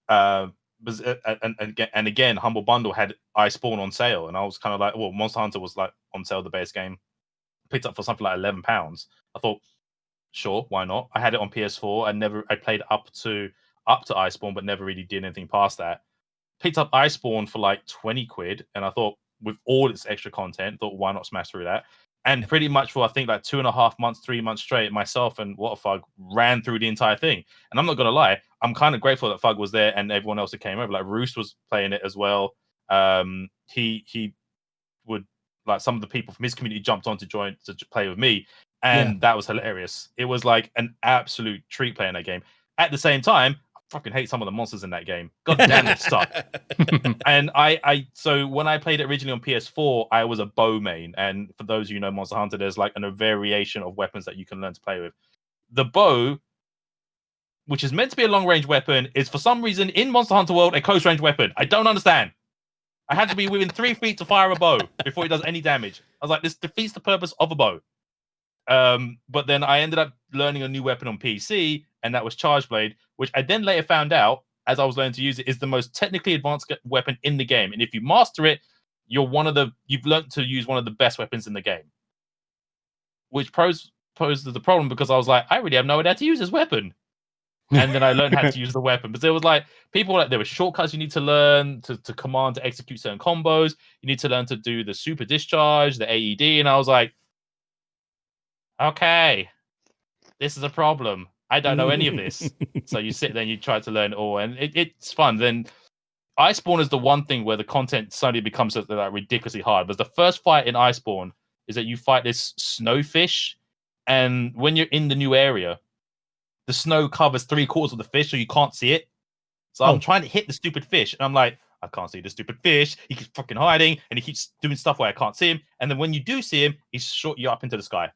And again, Humble Bundle had Iceborne on sale, and I was kind of like, well, Monster Hunter was like on sale, the base game, picked up for something like £11. I thought, sure, why not? I had it on PS4. I played up to Iceborne, but never really did anything past that. Picked up Iceborne for like 20 quid, and I thought, with all its extra content, thought, why not smash through that? And pretty much for I think like 2.5 months, 3 months straight, myself and Waterfug ran through the entire thing. And I'm not gonna lie, I'm kind of grateful that Fug was there and everyone else that came over. Like Roost was playing it as well. He would, like, some of the people from his community jumped on to play with me, and that was hilarious. It was like an absolute treat playing that game. At the same time, I fucking hate some of the monsters in that game. God damn, they suck. And so when I played it originally on PS4, I was a bow main. And for those of you who know Monster Hunter, there's like a variation of weapons that you can learn to play with. The bow, which is meant to be a long range weapon, is for some reason in Monster Hunter World a close range weapon. I don't understand. I had to be within 3 feet to fire a bow before it does any damage. I was like, this defeats the purpose of a bow. But then I ended up learning a new weapon on PC, and that was Charge Blade, which I then later found out, as I was learning to use it, is the most technically advanced weapon in the game. And if you master it, you've learned to use one of the best weapons in the game. Which poses the problem, because I was like, I really have no idea how to use this weapon. And then I learned how to use the weapon. But there was like there were shortcuts you need to learn to command to execute certain combos. You need to learn to do the super discharge, the AED, and I was like, okay, this is a problem. I don't know any of this. So you sit there and you try to learn it all, and it's fun. Then Iceborne is the one thing where the content suddenly becomes like ridiculously hard. But the first fight in Iceborne is that you fight this snowfish, and when you're in the new area, the snow covers 3/4 of the fish, so you can't see it. So I'm trying to hit the stupid fish, and I'm like, I can't see the stupid fish. He keeps fucking hiding, and he keeps doing stuff where I can't see him. And then when you do see him, he shot you up into the sky,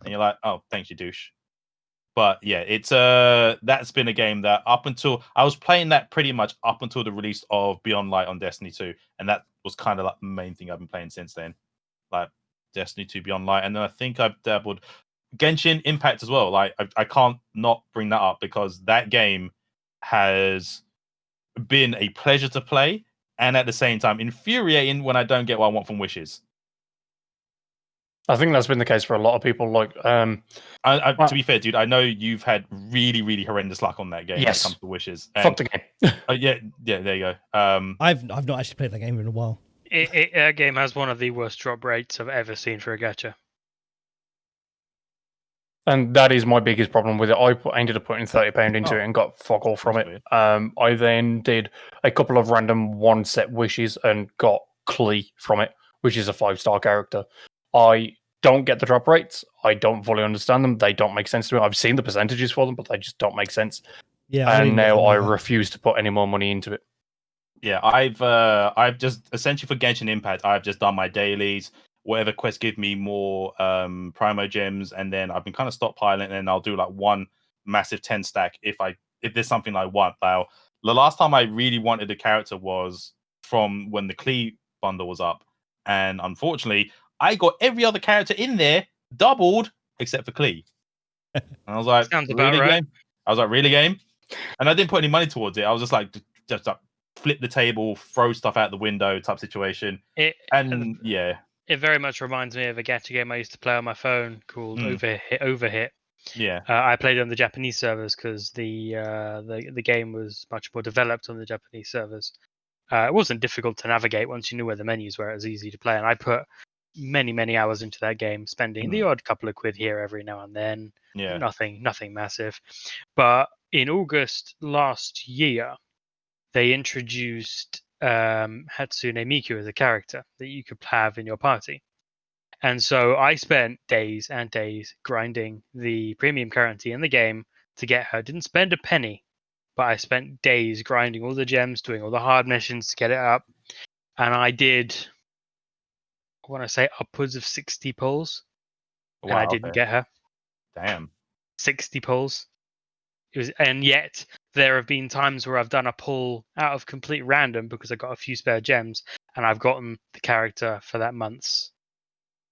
and you're like, oh, thanks, you douche. But yeah, it's that's been a game that up until I was playing that pretty much up until the release of Beyond Light on Destiny 2, and that was kind of like the main thing I've been playing since then, like Destiny 2 Beyond Light, and then I think I've dabbled Genshin Impact as well. Like I can't not bring that up, because that game has been a pleasure to play, and at the same time infuriating when I don't get what I want from wishes.
I think that's been the case for a lot of people. Like,
to be fair, dude, I know you've had really, really horrendous luck on that game when it comes to wishes.
Fuck the game.
Yeah, there you go.
I've not actually played that game in a while.
That game has one of the worst drop rates I've ever seen for a gacha.
And that is my biggest problem with it. I ended up putting £30 into it and got fuck all from it. I then did a couple of random one-set wishes and got Klee from it, which is a 5-star character. I don't get the drop rates. I don't fully understand them. They don't make sense to me. I've seen the percentages for them, but they just don't make sense.
Yeah,
and now I refuse to put any more money into it.
Yeah, I've just essentially for Genshin Impact, I've just done my dailies. Whatever quests give me more primo gems, and then I've been kind of stockpiling, and then I'll do like one massive 10 stack if there's something I want. Now, the last time I really wanted a character was from when the Klee bundle was up, and unfortunately, I got every other character in there doubled except for Klee. And I was like,
Sounds
really,
about right.
game? I was like, really, game? And I didn't put any money towards it. I was just like flip the table, throw stuff out the window type situation.
It very much reminds me of a gacha game I used to play on my phone called Overhit.
Yeah.
I played it on the Japanese servers because the game was much more developed on the Japanese servers. It wasn't difficult to navigate once you knew where the menus were. It was easy to play, and I put many hours into that game, spending the odd couple of quid here every now and then.
Yeah.
Nothing massive. But in August last year, they introduced Hatsune Miku as a character that you could have in your party. And so I spent days and days grinding the premium currency in the game to get her. Didn't spend a penny, but I spent days grinding all the gems, doing all the hard missions to get it up. And I did, I want to say, upwards of 60 pulls. and I didn't get her.
Damn.
60 pulls. And yet there have been times where I've done a pull out of complete random because I got a few spare gems, and I've gotten the character for that month's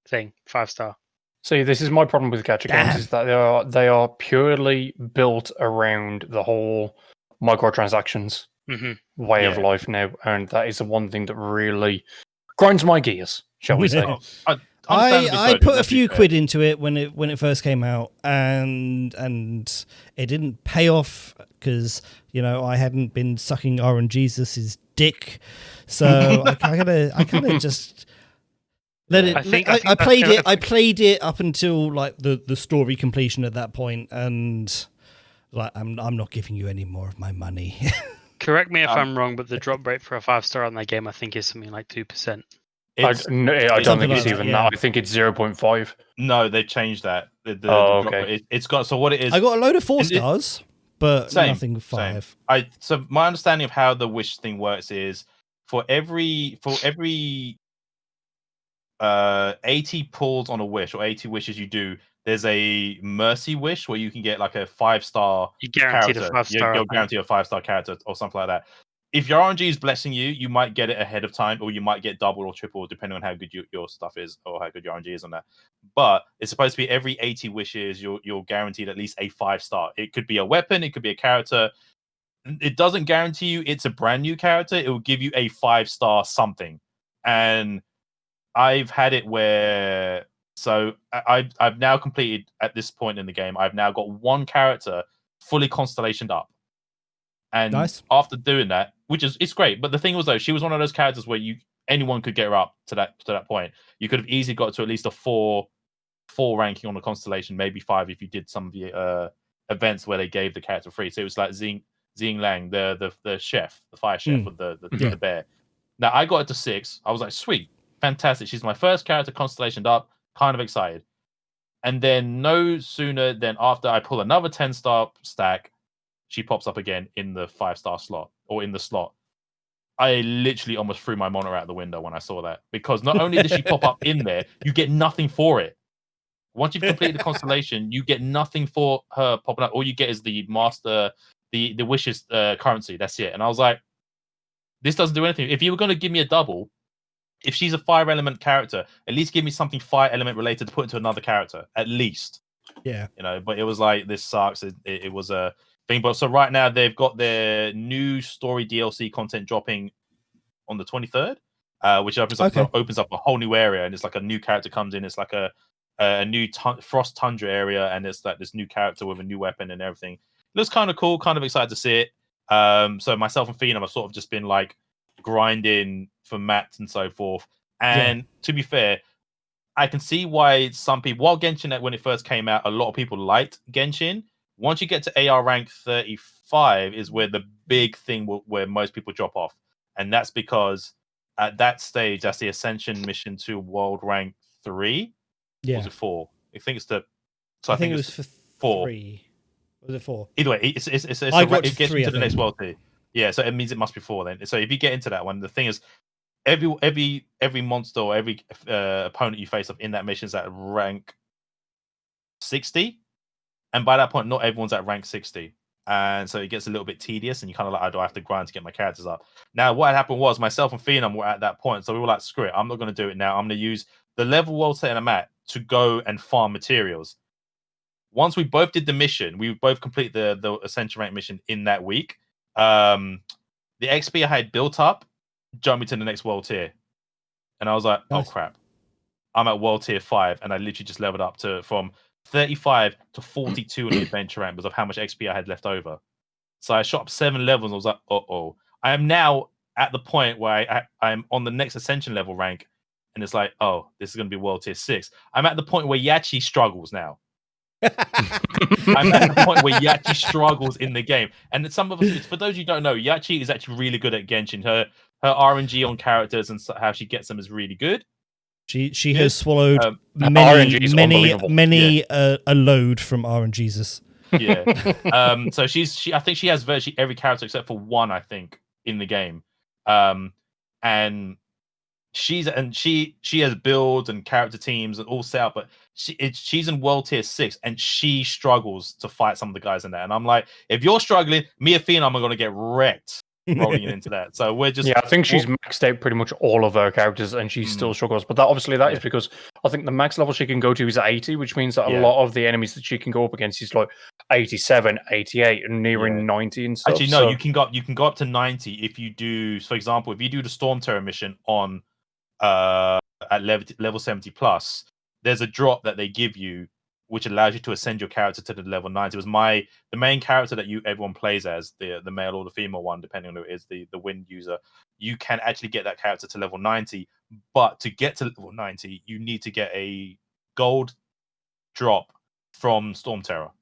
thing, 5-star.
See, this is my problem with gacha games, is that they are purely built around the whole microtransactions way of life now, and that is the one thing that really grinds my gears, shall we say?
I put a few quid into it when it first came out, and it didn't pay off because I hadn't been sucking RNGesus's dick, so I kind of just let it. I played it up until like the story completion at that point, and like I'm not giving you any more of my money.
Correct me if I'm wrong, but the drop rate for a 5-star on that game, I think, is something like 2%.
I don't think it's even that. I think it's 0.5.
No, they've changed that.
Okay.
It's got, so what it is.
I got a load of 4 stars, but nothing 5.
So my understanding of how the wish thing works is for every 80 pulls on a wish or 80 wishes you do, there's a mercy wish where you can get like a 5-star character. You're guaranteed a 5-star character or something like that. If your RNG is blessing you, you might get it ahead of time, or you might get double or triple, depending on how good your stuff is or how good your RNG is on that. But it's supposed to be every 80 wishes, you're guaranteed at least a 5-star. It could be a weapon, it could be a character. It doesn't guarantee you it's a brand new character. It will give you a 5-star something. And I've had it where, so I've now completed at this point in the game. I've now got one character fully constellationed up. And after doing that, which is it's great, but the thing was though, she was one of those characters where anyone could get her up to that point. You could have easily got to at least a 4 ranking on the constellation, maybe 5 if you did some of the events where they gave the character free. So it was like Xing Lang, the chef, the fire chef with the bear. Now I got it to 6. I was like, sweet, fantastic. She's my first character constellationed up, kind of excited. And then no sooner than after I pull another 10-star stack, she pops up again in the 5-star slot or in the slot. I literally almost threw my monitor out the window when I saw that, because not only does she pop up in there, you get nothing for it. Once you've completed the constellation, you get nothing for her popping up. All you get is the master, the wishes currency. That's it. And I was like, this doesn't do anything. If you were going to give me a double, if she's a fire element character, at least give me something fire element related to put into another character, at least.
Yeah.
But it was like, this sucks. It was a thing. But so right now they've got their new story DLC content dropping on the 23rd, which opens up a whole new area, and it's like a new character comes in. It's like a new Frost Tundra area, and it's like this new character with a new weapon and everything. It looks kind of cool, kind of excited to see it. So myself and Phenom have sort of just been like grinding for mats and so forth. And to be fair, I can see why some people, while Genshin, when it first came out, a lot of people liked Genshin. Once you get to AR rank 35 is where the big thing where most people drop off. And that's because at that stage, that's the Ascension mission to world rank 3. Yeah. Or was it 4? I think it's the... So I think it was for 4. 3.
Was it 4?
Either way, it gets 3, into the next world tier. Yeah, so it means it must be 4 then. So if you get into that one, the thing is, every monster or every opponent you face up in that mission is at rank 60. And by that point, not everyone's at rank 60. And so it gets a little bit tedious, and you kind of like, do I have to grind to get my characters up? Now, what happened was myself and Phenom were at that point. So we were like, screw it, I'm not going to do it now. I'm going to use the level world set and a mat to go and farm materials. Once we both did the mission, we both complete the Ascension rank mission in that week. The XP I had built up jumped me to the next world tier. And I was like, oh crap. I'm at world tier 5, and I literally just leveled up from 35 to 42 in the adventure rank because of how much XP I had left over. So I shot up 7 levels, and I was like, uh-oh. I am now at the point where I'm on the next Ascension level rank, and it's like, oh, this is going to be world tier 6. I'm at the point where Yachi struggles now. I'm at the point where Yachi struggles in the game. And some of us, for those you don't know, Yachi is actually really good at Genshin. Her RNG on characters and how she gets them is really good.
She has swallowed many a load from RNGesus.
Yeah. So I think she has virtually every character except for one, I think, in the game. And she has builds and character teams and all set up, but she's in world tier 6 and she struggles to fight some of the guys in there. And I'm like, if you're struggling, me and Phenom are going to get wrecked rolling into that. So we're just
I think she's maxed out pretty much all of her characters, and she still struggles. But that is because I think the max level she can go to is 80, which means that a lot of the enemies that she can go up against is like 87, 88, and nearing 90 and stuff.
Actually, no, you can go up to 90 if you do. For example, if you do the Storm Terror mission on at level 70 plus, there's a drop that they give you which allows you to ascend your character to the level 90. It was the main character that everyone plays as, the male or the female one, depending on who it is, the wind user. You can actually get that character to level 90, but to get to level 90, you need to get a gold drop from Storm Terror.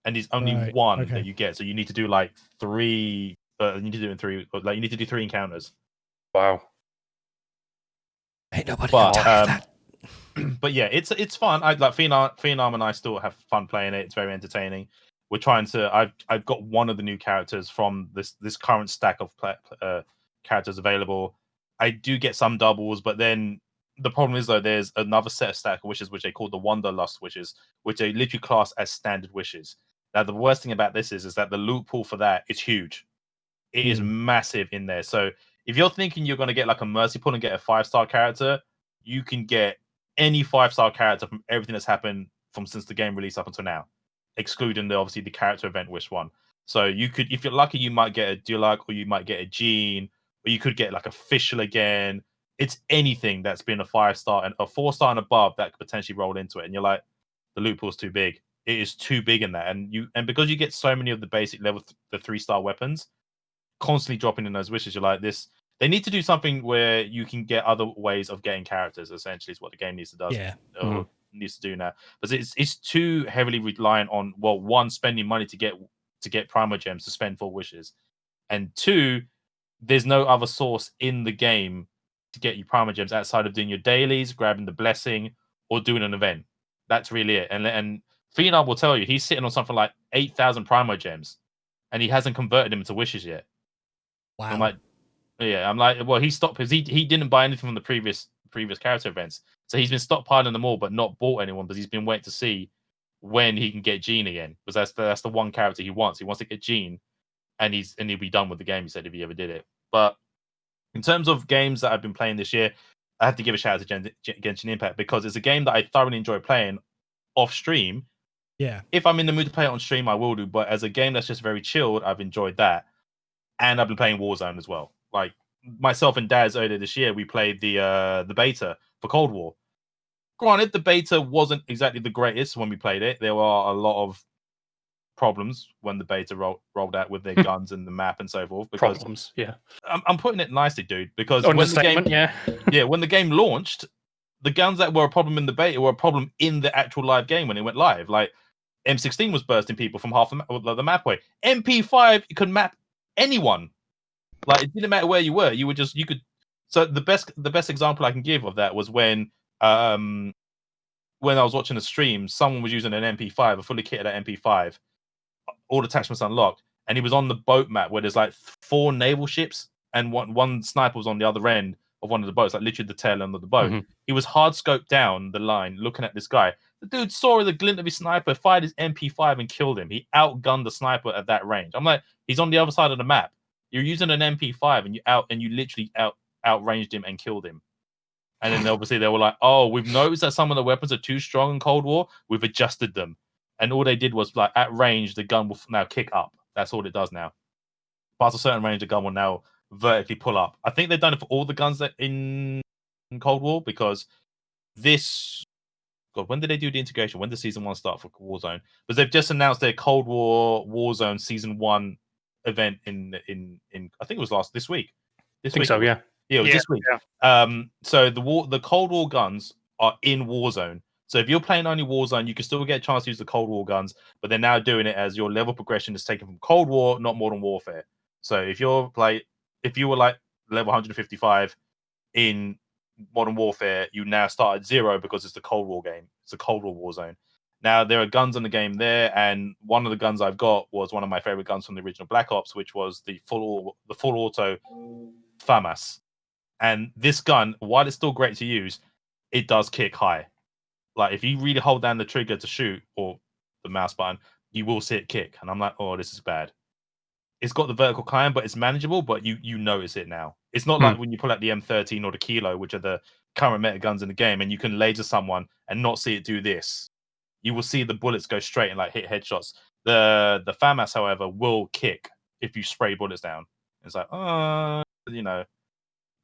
And there's only one that you get. So you need to do like 3 you need to do in 3, like you need to do 3 encounters.
Wow.
Ain't nobody gonna tell you that.
But yeah, it's fun. I like Phenom and I still have fun playing it. It's very entertaining. We're trying to. I've got one of the new characters from this current stack of characters available. I do get some doubles, but then the problem is though there's another set of stack of wishes which they call the Wanderlust wishes, which they literally class as standard wishes. Now the worst thing about this is that the loot pool for that is huge. It is massive in there. So if you're thinking you're going to get like a mercy pool and get a 5-star character, you can get any 5-star character from everything that's happened from since the game release up until now, excluding obviously the character event wish one. So you could, if you're lucky, you might get a Dulag, or you might get a Jean, or you could get like a Fischl again. It's anything that's been a 5-star and a 4-star and above that could potentially roll into it. And you're like, the loot pool's too big. It is too big in that. And because you get so many of the basic level, the 3-star weapons, constantly dropping in those wishes, you're like, this. They need to do something where you can get other ways of getting characters. Essentially, is what the game needs to do. Needs to do now, but it's too heavily reliant on one, spending money to get Primo Gems to spend 4 wishes, and 2, there's no other source in the game to get you Primo Gems outside of doing your dailies, grabbing the blessing, or doing an event. That's really it. And Phenom will tell you he's sitting on something like 8,000 Primo Gems, and he hasn't converted them into wishes yet.
Wow.
I'm like, well, he stopped because he didn't buy anything from the previous character events, so he's been stockpiling them all, but not bought anyone because he's been waiting to see when he can get Jean again, because that's the one character he wants. He wants to get Jean, and he'll be done with the game. He said if he ever did it. But in terms of games that I've been playing this year, I have to give a shout out to Genshin Impact because it's a game that I thoroughly enjoy playing off stream.
Yeah.
If I'm in the mood to play it on stream, I will do. But as a game that's just very chilled, I've enjoyed that, and I've been playing Warzone as well. Like myself and Daz earlier this year, we played the beta for Cold War. Granted, the beta wasn't exactly the greatest when we played it. There were a lot of problems when the beta rolled out with their guns and the map and so forth. Because
problems, yeah.
I'm putting it nicely, dude. Because
when the
game launched, the guns that were a problem in the beta were a problem in the actual live game when it went live. Like M16 was bursting people from half the map away. MP5 you could map anyone. Like it didn't matter where you were, you could. So the best example I can give of that was when I was watching a stream, someone was using an MP5, a fully kitted MP5, all attachments unlocked, and he was on the boat map where there's like 4 naval ships, and one sniper was on the other end of one of the boats, like literally the tail end of the boat.
Mm-hmm.
He was hard scoped down the line, looking at this guy. The dude saw the glint of his sniper, fired his MP5 and killed him. He outgunned the sniper at that range. I'm like, he's on the other side of the map. You're using an MP5 and you literally outranged him and killed him. And then obviously they were like, "Oh, we've noticed that some of the weapons are too strong in Cold War. We've adjusted them." And all they did was like at range, the gun will now kick up. That's all it does now. Past a certain range, the gun will now vertically pull up. I think they've done it for all the guns that in Cold War because this. God, when did they do the integration? When did Season 1 start for Warzone? Because they've just announced their Cold War Warzone Season 1 event in I think it was this week.
I think so, yeah.
Yeah, it was this week.
Yeah.
So the Cold War guns are in Warzone. So if you're playing only Warzone, you can still get a chance to use the Cold War guns, but they're now doing it as your level progression is taken from Cold War, not Modern Warfare. So if you were like level 155 in Modern Warfare, you now start at 0 because it's the Cold War game. It's a Cold War Warzone. Now there are guns in the game there, and one of the guns I've got was one of my favorite guns from the original Black Ops, which was the full auto FAMAS. And this gun, while it's still great to use, it does kick high. Like if you really hold down the trigger to shoot or the mouse button, you will see it kick. And I'm like, oh, this is bad. It's got the vertical climb, but it's manageable. But you notice it now. It's not like when you pull out the M13 or the Kilo, which are the current meta guns in the game, and you can laser someone and not see it do this. You will see the bullets go straight and like hit headshots. The FAMAS, however, will kick if you spray bullets down. It's like, you know.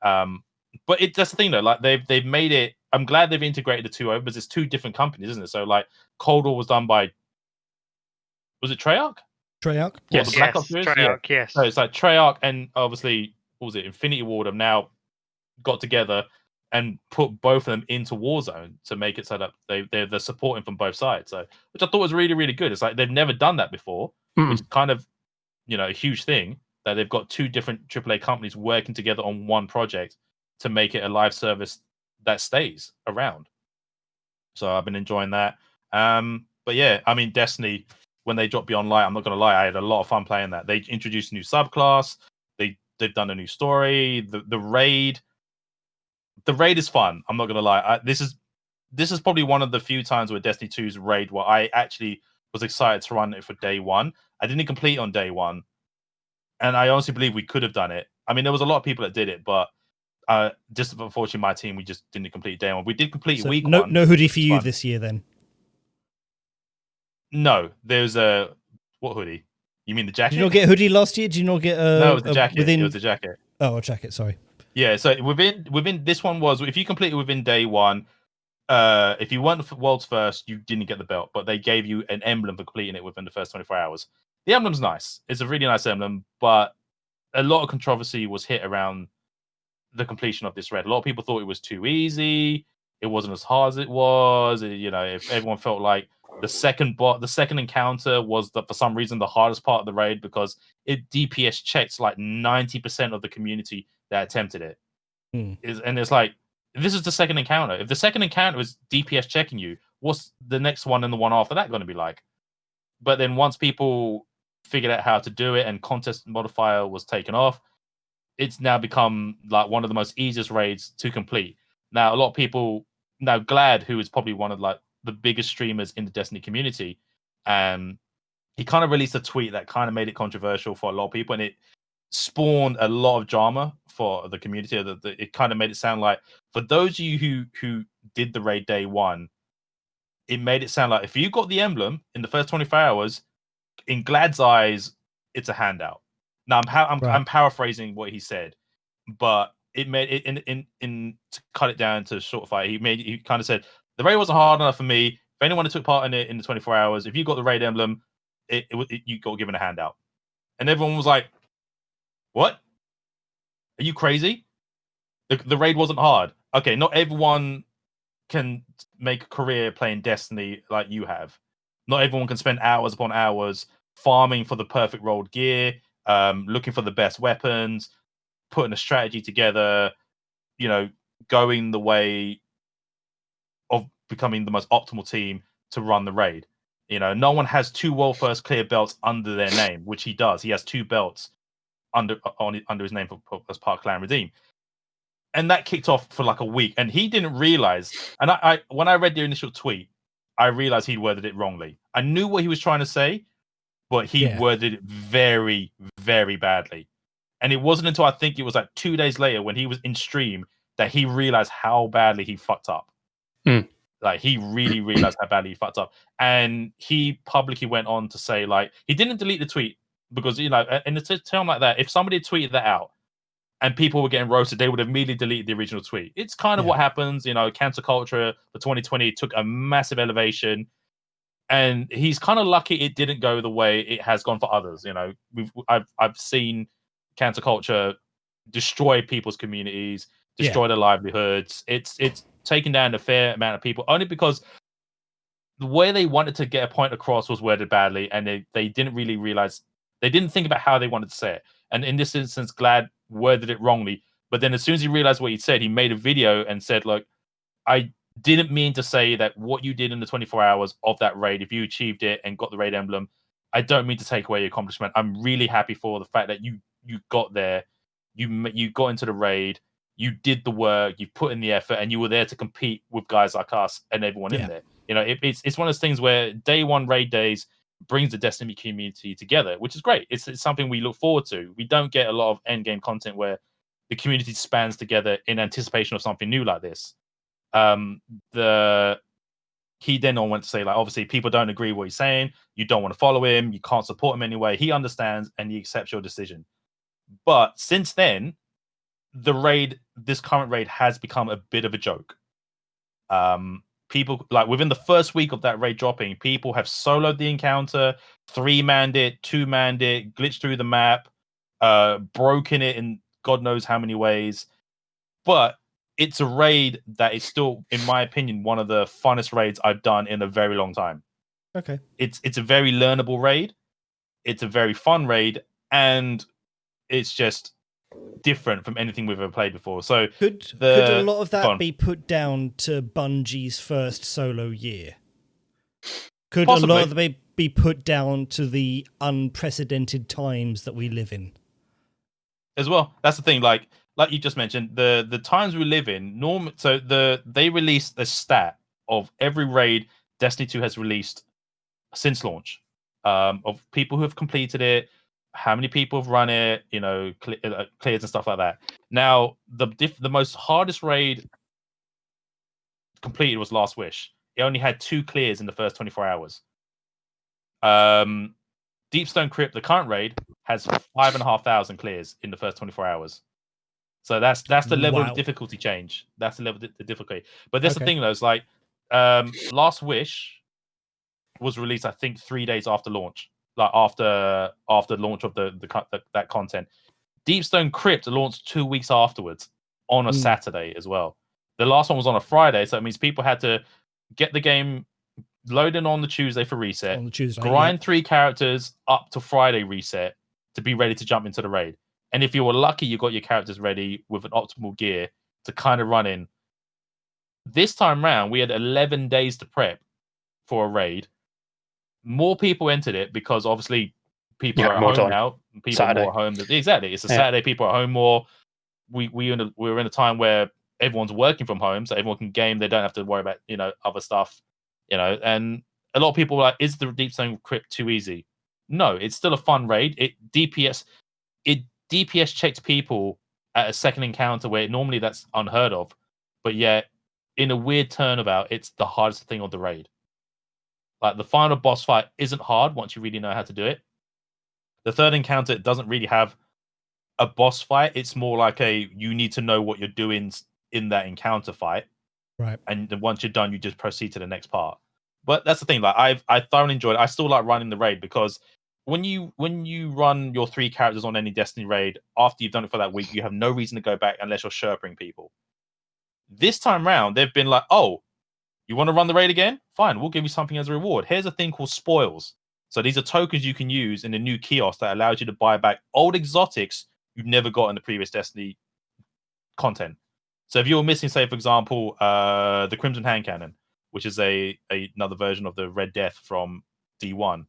But that's the thing though. Like they've made it. I'm glad they've integrated the two over because it's two different companies, isn't it? So like Cold War was done by, was it Treyarch?
Treyarch?
Yes, the Black Ops series?
Treyarch, yes.
So it's like Treyarch and obviously, what was it? Infinity Ward have now got together and put both of them into Warzone to make it so that they're supporting from both sides. So, which I thought was really, really good. It's like they've never done that before, which is kind of, you know, a huge thing that they've got two different AAA companies working together on one project to make it a live service that stays around. So I've been enjoying that. But yeah, I mean, Destiny, when they dropped Beyond Light, I'm not gonna lie, I had a lot of fun playing that. They introduced a new subclass. They've done a new story. The raid is fun. I'm not gonna lie. This is probably one of the few times where Destiny 2's raid where I actually was excited to run it for day one. I didn't complete on day one, and I honestly believe we could have done it. I mean, there was a lot of people that did it, but just unfortunately, my team, we just didn't complete day one. We did complete
So
week one.
No hoodie for you this year, then.
No, there's a what hoodie? You mean the jacket?
Did you not get a hoodie last year? Did you not get a?
No, it was the jacket. It was the jacket.
Oh, a jacket. Sorry.
Yeah, so within this one was if you completed within day one, if you weren't world's first, you didn't get the belt, but they gave you an emblem for completing it within the first 24 hours. The emblem's nice. It's a really nice emblem, but a lot of controversy was hit around the completion of this raid. A lot of people thought it was too easy. It wasn't as hard as it was. You know, if everyone felt like the second encounter was for some reason the hardest part of the raid because it DPS checks like 90% of the community that attempted it. And it's like, this is the second encounter. If the second encounter is DPS checking you, what's the next one and the one after that going to be like? But then once people figured out how to do it and contest modifier was taken off, it's now become like one of the most easiest raids to complete. Now, a lot of people, now Glad, who is probably one of like the biggest streamers in the Destiny community, he kind of released a tweet that kind of made it controversial for a lot of people, and it spawned a lot of drama for the community. It kind of made it sound like, for those of you who did the raid day one, it made it sound like if you got the emblem in the first 24 hours, in Glad's eyes, it's a handout. Now I'm paraphrasing what he said, but it made it in to cut it down to short fight. He kind of said the raid wasn't hard enough for me. If anyone took part in it in the 24 hours, if you got the raid emblem, you got given a handout, and everyone was like, "What? Are you crazy? The raid wasn't hard. Okay, not everyone can make a career playing Destiny like you have. Not everyone can spend hours upon hours farming for the perfect rolled gear, looking for the best weapons, putting a strategy together, you know, going the way of becoming the most optimal team to run the raid. You know, no one has 2 world first clear belts under their name, which he does. He has 2 belts under his name as part of Clan Redeem. And that kicked off for like a week, and he didn't realize. And I when I read the initial tweet, I realized he worded it wrongly. I knew what he was trying to say, but he worded it very, very badly. And it wasn't until I think it was like 2 days later when he was in stream that he realized how badly he fucked up. Like he really realized how badly he fucked up. And he publicly went on to say, like, he didn't delete the tweet because, you know, and to tell him like that, if somebody tweeted that out and people were getting roasted, they would have immediately deleted the original tweet. It's kind of what happens, you know, cancel culture for 2020 took a massive elevation. And he's kind of lucky it didn't go the way it has gone for others. You know, I've seen cancel culture destroy people's communities, destroy their livelihoods. It's taken down a fair amount of people only because the way they wanted to get a point across was worded badly, and they didn't really realize, they didn't think about how they wanted to say it. And in this instance, Glad worded it wrongly. But then as soon as he realized what he said, he made a video and said, look, I didn't mean to say that what you did in the 24 hours of that raid, if you achieved it and got the raid emblem, I don't mean to take away your accomplishment. I'm really happy for the fact that you got there, you got into the raid, you did the work, you put in the effort, and you were there to compete with guys like us and everyone in there. You know, it's one of those things where day one raid days brings the Destiny community together, which is great. It's something we look forward to. We don't get a lot of end game content where the community spans together in anticipation of something new like this. He then went to say, like, obviously people don't agree with what he's saying. You don't want to follow him. You can't support him anyway. He understands and he accepts your decision. But since then, this current raid has become a bit of a joke. People, like, within the first week of that raid dropping, people have soloed the encounter, 3-manned it, 2-manned it, glitched through the map, broken it in God knows how many ways. But it's a raid that is still, in my opinion, one of the funnest raids I've done in a very long time.
Okay.
It's a very learnable raid. It's a very fun raid, and it's just different from anything we've ever played before. So
could a lot of that be put down to Bungie's first solo year? Could
Possibly.
A lot of it be put down to the unprecedented times that we live in?
As well, that's the thing. Like you just mentioned, the times we live in. They released a stat of every raid Destiny 2 has released since launch, of people who have completed it, how many people have run it, you know, clears and stuff like that. Now, the most hardest raid completed was Last Wish. It only had 2 clears in the first 24 hours. Deepstone Crypt, the current raid, has 5,500 clears in the first 24 hours. So that's the level of difficulty change. That's the level of the difficulty. But that's the thing, though. It's like Last Wish was released, I think, 3 days after launch, like after launch of that content. Deepstone Crypt launched 2 weeks afterwards on a Saturday as well. The last one was on a Friday, so it means people had to get the game loaded on the Tuesday for reset,
on the Tuesday,
grind 3 characters up to Friday reset to be ready to jump into the raid. And if you were lucky, you got your characters ready with an optimal gear to kind of run in. This time round, we had 11 days to prep for a raid. More people entered it because obviously people are at home now. People are more at home. Exactly. It's a Saturday. People are at home more. We're in a time where everyone's working from home, so everyone can game. They don't have to worry about, you know, other stuff, you know. And a lot of people are like, is the Deepstone Crypt too easy? No, it's still a fun raid. It DPS checked people at a second encounter where normally that's unheard of, but yet in a weird turnabout, it's the hardest thing on the raid. Like, the final boss fight isn't hard once you really know how to do it. The third encounter, it doesn't really have a boss fight. It's more like you need to know what you're doing in that encounter fight,
right? And
then once you're done, you just proceed to the next part. But that's the thing. Like, I thoroughly enjoyed it. I still like running the raid because when you run your 3 characters on any Destiny raid, after you've done it for that week, you have no reason to go back unless you're Sherping people. This time round, they've been like, oh, you want to run the raid again? Fine, we'll give you something as a reward. Here's a thing called spoils. So these are tokens you can use in the new kiosk that allows you to buy back old exotics you never got in the previous Destiny content. So if you were missing, say, for example, the Crimson Hand Cannon, which is another version of the Red Death from D1,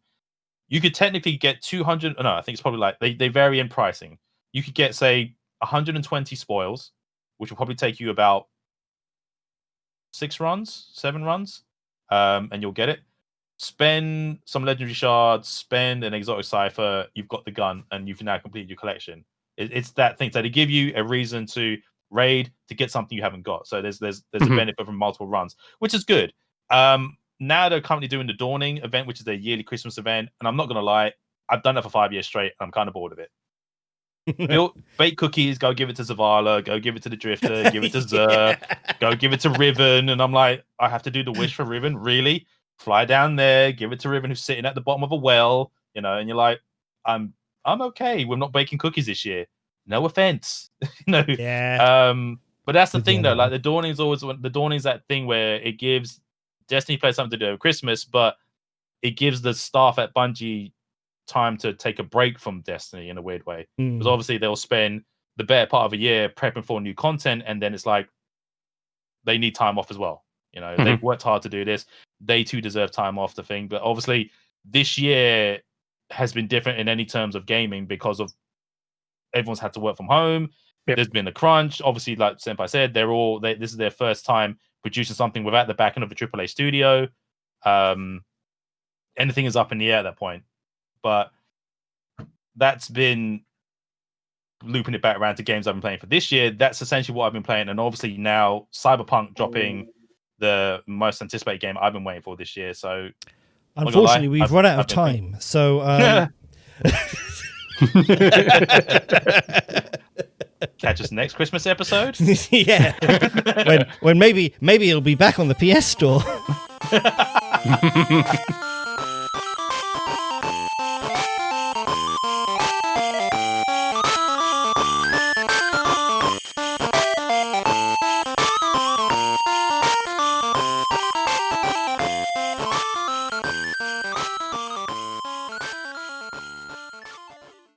you could technically get 200. No, I think it's probably like they vary in pricing. You could get, say, 120 spoils, which will probably take you about 7 runs, and you'll get it. Spend some legendary shards, spend an exotic cipher, you've got the gun, and you've now completed your collection. It's that thing. So they give you a reason to raid to get something you haven't got. So there's a benefit from multiple runs, which is good. Now they're currently doing the Dawning event, which is their yearly Christmas event, and I'm not gonna lie, I've done that for 5 years straight. And I'm kind of bored of it. Bake cookies, go give it to Zavala, go give it to the Drifter, give it to Zer, go give it to Riven, and I'm like, I have to do the wish for Riven, really? Fly down there, give it to Riven, who's sitting at the bottom of a well, you know, and you're like, I'm okay. We're not baking cookies this year. No offense,
Yeah.
But that's the thing, though. Like, the Dawning's that thing where it gives Destiny players something to do with Christmas, but it gives the staff at Bungie time to take a break from Destiny in a weird way. Because obviously they'll spend the better part of a year prepping for new content, and then it's like they need time off as well. You know, they've worked hard to do this. They too deserve time off, the thing. But obviously this year has been different in any terms of gaming because of everyone's had to work from home. There's been a crunch. Obviously, like Senpai said, this is their first time producing something without the backing of a AAA studio. Anything is up in the air at that point. But that's been looping it back around to games I've been playing for this year. That's essentially what I've been playing. And obviously now Cyberpunk dropping, the most anticipated game I've been waiting for this year. So
unfortunately, we've run out of time. So
catch us next Christmas episode.
yeah, when maybe it'll be back on the PS Store.